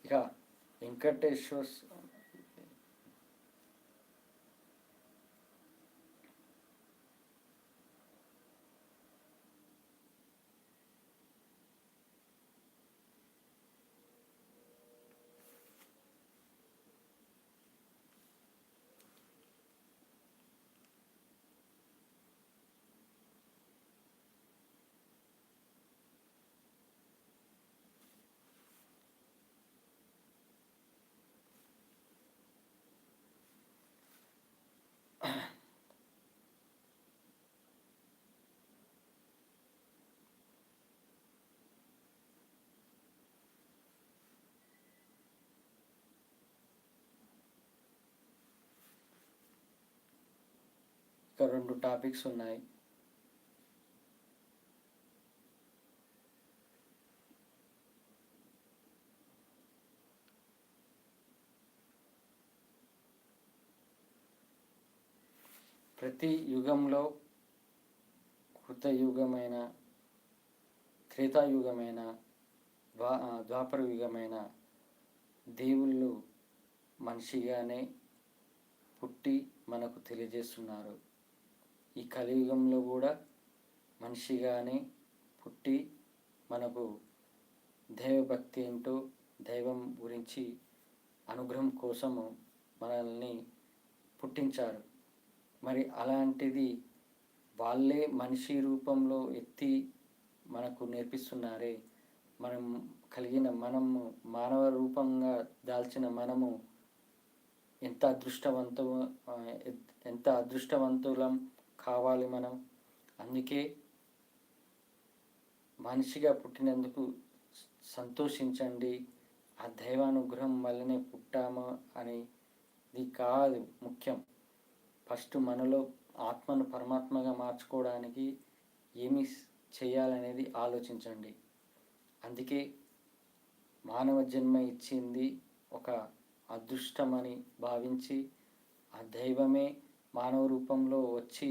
ఇక వెంకటేశ్వర ఇంకా 2 టాపిక్స్ ఉన్నాయి. ప్రతి యుగంలో కృతయుగమైన, త్రేతాయుగమైన, ద్వాపర యుగమైన దేవుళ్ళు మనిషిగానే పుట్టి మనకు తెలియజేస్తున్నారు. ఈ కలియుగంలో కూడా మనిషిగానే పుట్టి మనకు దైవభక్తి ఏంటో, దైవం గురించి అనుగ్రహం కోసము మనల్ని పుట్టించారు. మరి అలాంటిది వాళ్ళే మనిషి రూపంలో ఎత్తి మనకు నేర్పిస్తున్నారే. మనము మానవ రూపంగా దాల్చిన మనము ఎంత అదృష్టవంతులం కావాలి మనం. అందుకే మనిషిగా పుట్టినందుకు సంతోషించండి. ఆ దైవానుగ్రహం వల్లనే పుట్టాము అనేది కాదు ముఖ్యం. ఫస్ట్ మనలో ఆత్మను పరమాత్మగా మార్చుకోవడానికి ఏమి చేయాలనేది ఆలోచించండి. అందుకే మానవ జన్మ ఇచ్చింది ఒక అదృష్టమని భావించి ఆ దైవమే మానవ రూపంలో వచ్చి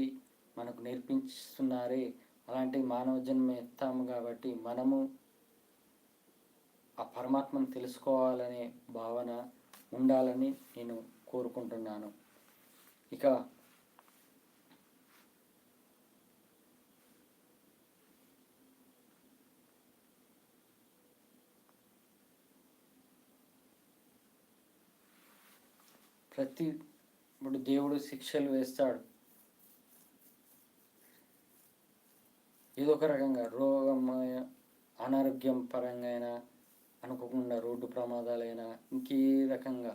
మనకు నేర్పిస్తున్నారే. అలాంటి మానవ జన్మ ఎత్తాము కాబట్టి మనము ఆ పరమాత్మను తెలుసుకోవాలనే భావన ఉండాలని నేను కోరుకుంటున్నాను. ఇక ఇప్పుడు దేవుడు శిక్షలు వేస్తాడు. ఏదో ఒక రకంగా రోగం, అనారోగ్యం పరంగా అయినా, అనుకోకుండా రోడ్డు ప్రమాదాలైనా, ఇంకే రకంగా.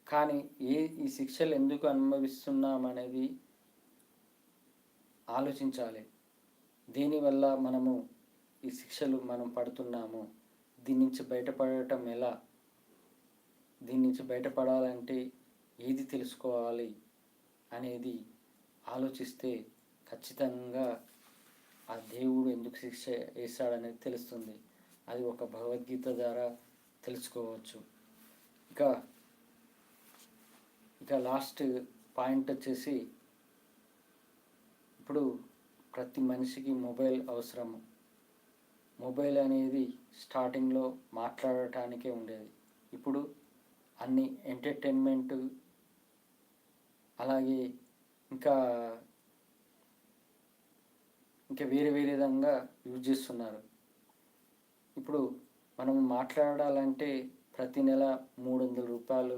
కానీ ఈ శిక్షలు ఎందుకు అనుభవిస్తున్నామనేది ఆలోచించాలి. దీనివల్ల మనము ఈ శిక్షలు మనం పడుతున్నాము, దీని నుంచి బయటపడటం ఎలా, దీని నుంచి బయటపడాలంటే ఏది తెలుసుకోవాలి అనేది ఆలోచిస్తే ఖచ్చితంగా ఆ దేవుడు ఎందుకు శిక్ష వేస్తాడనేది తెలుస్తుంది. అది ఒక భగవద్గీత ద్వారా తెలుసుకోవచ్చు. ఇక లాస్ట్ పాయింట్ వచ్చేసి, ఇప్పుడు ప్రతి మనిషికి మొబైల్ అవసరము. మొబైల్ అనేది స్టార్టింగ్లో మాట్లాడటానికే ఉండేది. ఇప్పుడు అన్ని ఎంటర్టైన్మెంట్, అలాగే ఇంకా వేరే విధంగా యూజ్ చేస్తున్నారు. ఇప్పుడు మనం మాట్లాడాలంటే ప్రతి నెల 300 రూపాయలు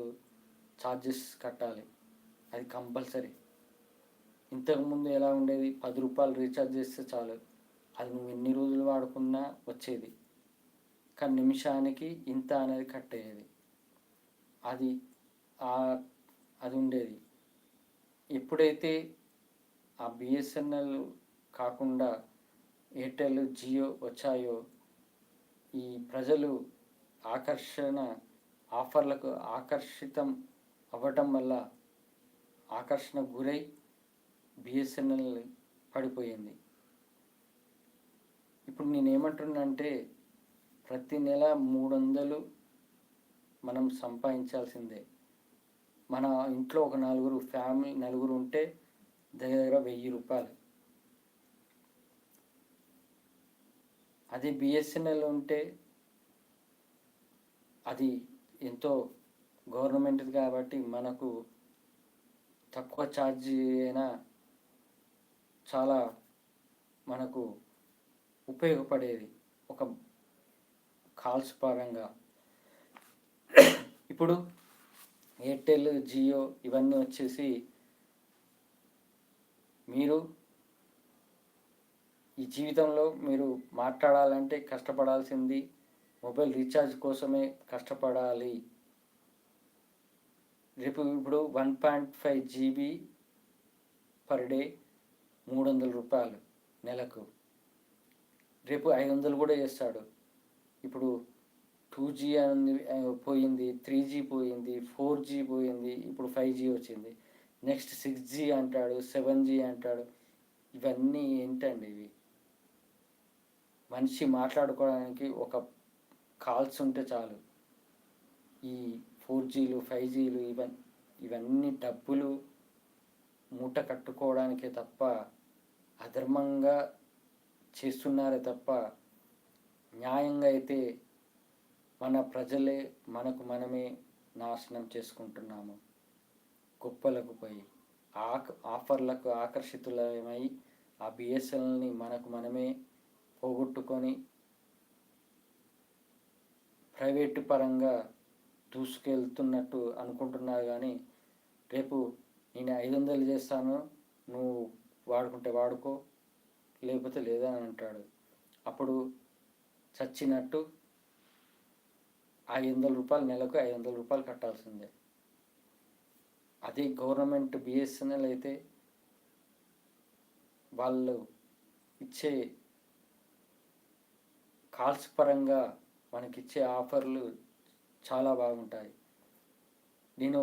ఛార్జెస్ కట్టాలి. అది కంపల్సరీ. ఇంతకుముందు ఎలా ఉండేది, 10 రూపాయలు రీఛార్జ్ చేస్తే చాలు, అది నువ్వు ఎన్ని రోజులు వాడుకున్నా వచ్చేది. కానీ నిమిషానికి ఇంత అనేది కట్ అయ్యేది. అది ఉండేది. ఎప్పుడైతే ఆ బిఎస్ఎన్ఎల్ కాకుండా ఎయిర్టెల్, జియో వచ్చాయో, ఈ ప్రజలు ఆఫర్లకు ఆకర్షితం అవ్వటం వల్ల ఆకర్షణ గురై బిఎస్ఎన్ఎల్ పడిపోయింది. ఇప్పుడు నేనేమంటున్నానంటే, ప్రతి నెల 300 మనం సంపాదించాల్సిందే. మన ఇంట్లో ఒక నలుగురు ఉంటే దగ్గర 1000 రూపాయలు. అదే బిఎస్ఎన్ఎల్ ఉంటే అది ఎంతో గవర్నమెంట్ కాబట్టి మనకు తక్కువ ఛార్జీ అయినా చాలా మనకు ఉపయోగపడేది ఒక కాల్స్ పరంగా. ఇప్పుడు ఎయిర్టెల్, జియో ఇవన్నీ వచ్చేసి మీరు ఈ జీవితంలో మీరు మాట్లాడాలంటే కష్టపడాల్సింది మొబైల్ రీఛార్జ్ కోసమే కష్టపడాలి. ఇప్పుడు 1.5 GB పర్ డే 300 రూపాయలు నెలకు. రేపు 500 కూడా చేస్తాడు. ఇప్పుడు 2G పోయింది, 3G పోయింది, 4G పోయింది, ఇప్పుడు 5G వచ్చింది. నెక్స్ట్ 6G అంటాడు, 7G అంటాడు. ఇవన్నీ ఏంటండి ఇవి? మనిషి మాట్లాడుకోవడానికి ఒక కాల్స్ ఉంటే చాలు. ఈ 4Gలు 5Gలు ఇవన్నీ డబ్బులు మూట కట్టుకోవడానికే తప్ప, అధర్మంగా చేస్తున్నారే తప్ప, న్యాయంగా అయితే మన ప్రజలే మనమే నాశనం చేసుకుంటున్నాము. గొప్పలకు పోయి ఆఫర్లకు ఆకర్షితులమై ఆ బిఎస్ఎన్ఎల్ని మనమే పోగొట్టుకొని ప్రైవేటు పరంగా దూసుకెళ్తున్నట్టు అనుకుంటున్నారు. కానీ రేపు నేను 500 చేస్తాను, నువ్వు వాడుకుంటే వాడుకో, లేకపోతే లేదా అని అంటాడు. అప్పుడు చచ్చినట్టు 500 రూపాయలు, నెలకు 500 రూపాయలు కట్టాల్సిందే. అదే గవర్నమెంట్ బిఎస్ఎన్ఎల్ అయితే వాళ్ళు ఇచ్చే కాల్స్ పరంగా మనకిచ్చే ఆఫర్లు చాలా బాగుంటాయి. నేను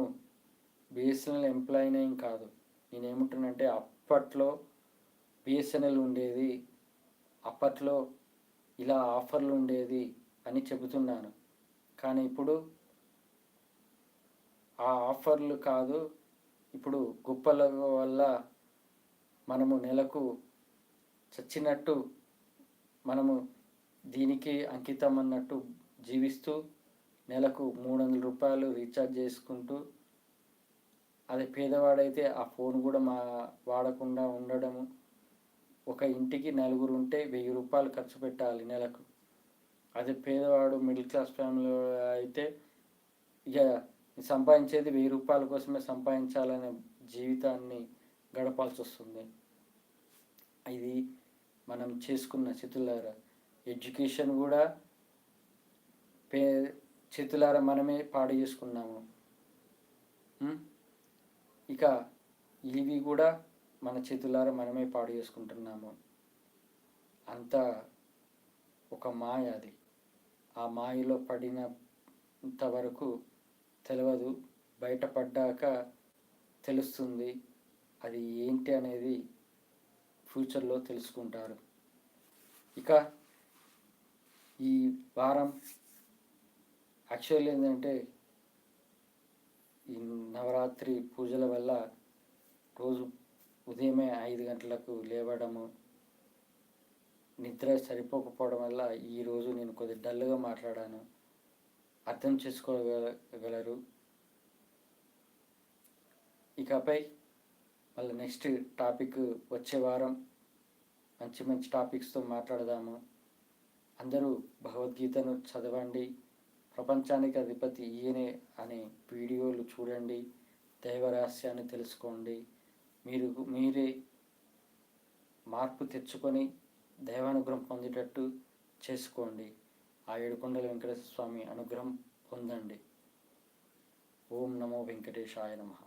బిఎస్ఎన్ఎల్ ఎంప్లాయీనే కాదు, నేనేమంటున్నానంటే అప్పట్లో బిఎస్ఎన్ఎల్ ఉండేది, అప్పట్లో ఇలా ఆఫర్లు ఉండేది అని చెబుతున్నాను. కానీ ఇప్పుడు ఆ ఆఫర్లు కాదు, ఇప్పుడు గొప్పల వల్ల మనము నెలకు చచ్చినట్టు మనము దీనికి అంకితం అన్నట్టు జీవిస్తూ నెలకు 300 రూపాయలు రీఛార్జ్ చేసుకుంటూ, అదే పేదవాడైతే ఆ ఫోన్ కూడా వాడకుండా ఉండడము. ఒక ఇంటికి 4 ఉంటే 1000 రూపాయలు ఖర్చు పెట్టాలి నెలకు. అదే పేదవాడు మిడిల్ క్లాస్ ఫ్యామిలీ అయితే ఇక సంపాదించేది 1000 రూపాయల కోసమే సంపాదించాలనే జీవితాన్ని గడపాల్సి వస్తుంది. ఇది మనం చేసుకున్న చేతులారా. ఎడ్యుకేషన్ కూడా చేతులారా మనమే పాడు చేసుకున్నాము. ఇక ఇవి కూడా మన చేతులారా మనమే పాడు చేసుకుంటున్నాము. అంతా ఒక మాయ. అది ఆ మాయలో పడినంత వరకు తెలియదు, బయటపడ్డాక తెలుస్తుంది. అది ఏంటి అనేది ఫ్యూచర్లో తెలుసుకుంటారు. ఇక ఈ వారం యాక్చువల్లీ ఏంటంటే, ఈ నవరాత్రి పూజల వల్ల రోజు ఉదయమే 5 గంటలకు లేవడము, నిద్ర సరిపోకపోవడం వల్ల ఈరోజు నేను కొద్దిగా డల్గా మాట్లాడాను. అర్థం చేసుకోగలరు. ఇకపై మళ్ళీ నెక్స్ట్ టాపిక్ వచ్చే వారం మంచి టాపిక్స్తో మాట్లాడదాము. అందరూ భగవద్గీతను చదవండి. ప్రపంచానికి అధిపతి ఈయనే అనే వీడియోలు చూడండి. దైవరహస్యాన్ని తెలుసుకోండి. మీరే మార్పు తెచ్చుకొని దైవానుగ్రహం పొందేటట్టు చేసుకోండి. ఆ ఏడుకొండల వెంకటేశ్వర స్వామి అనుగ్రహం పొందండి. ఓం నమో వెంకటేశాయ నమః.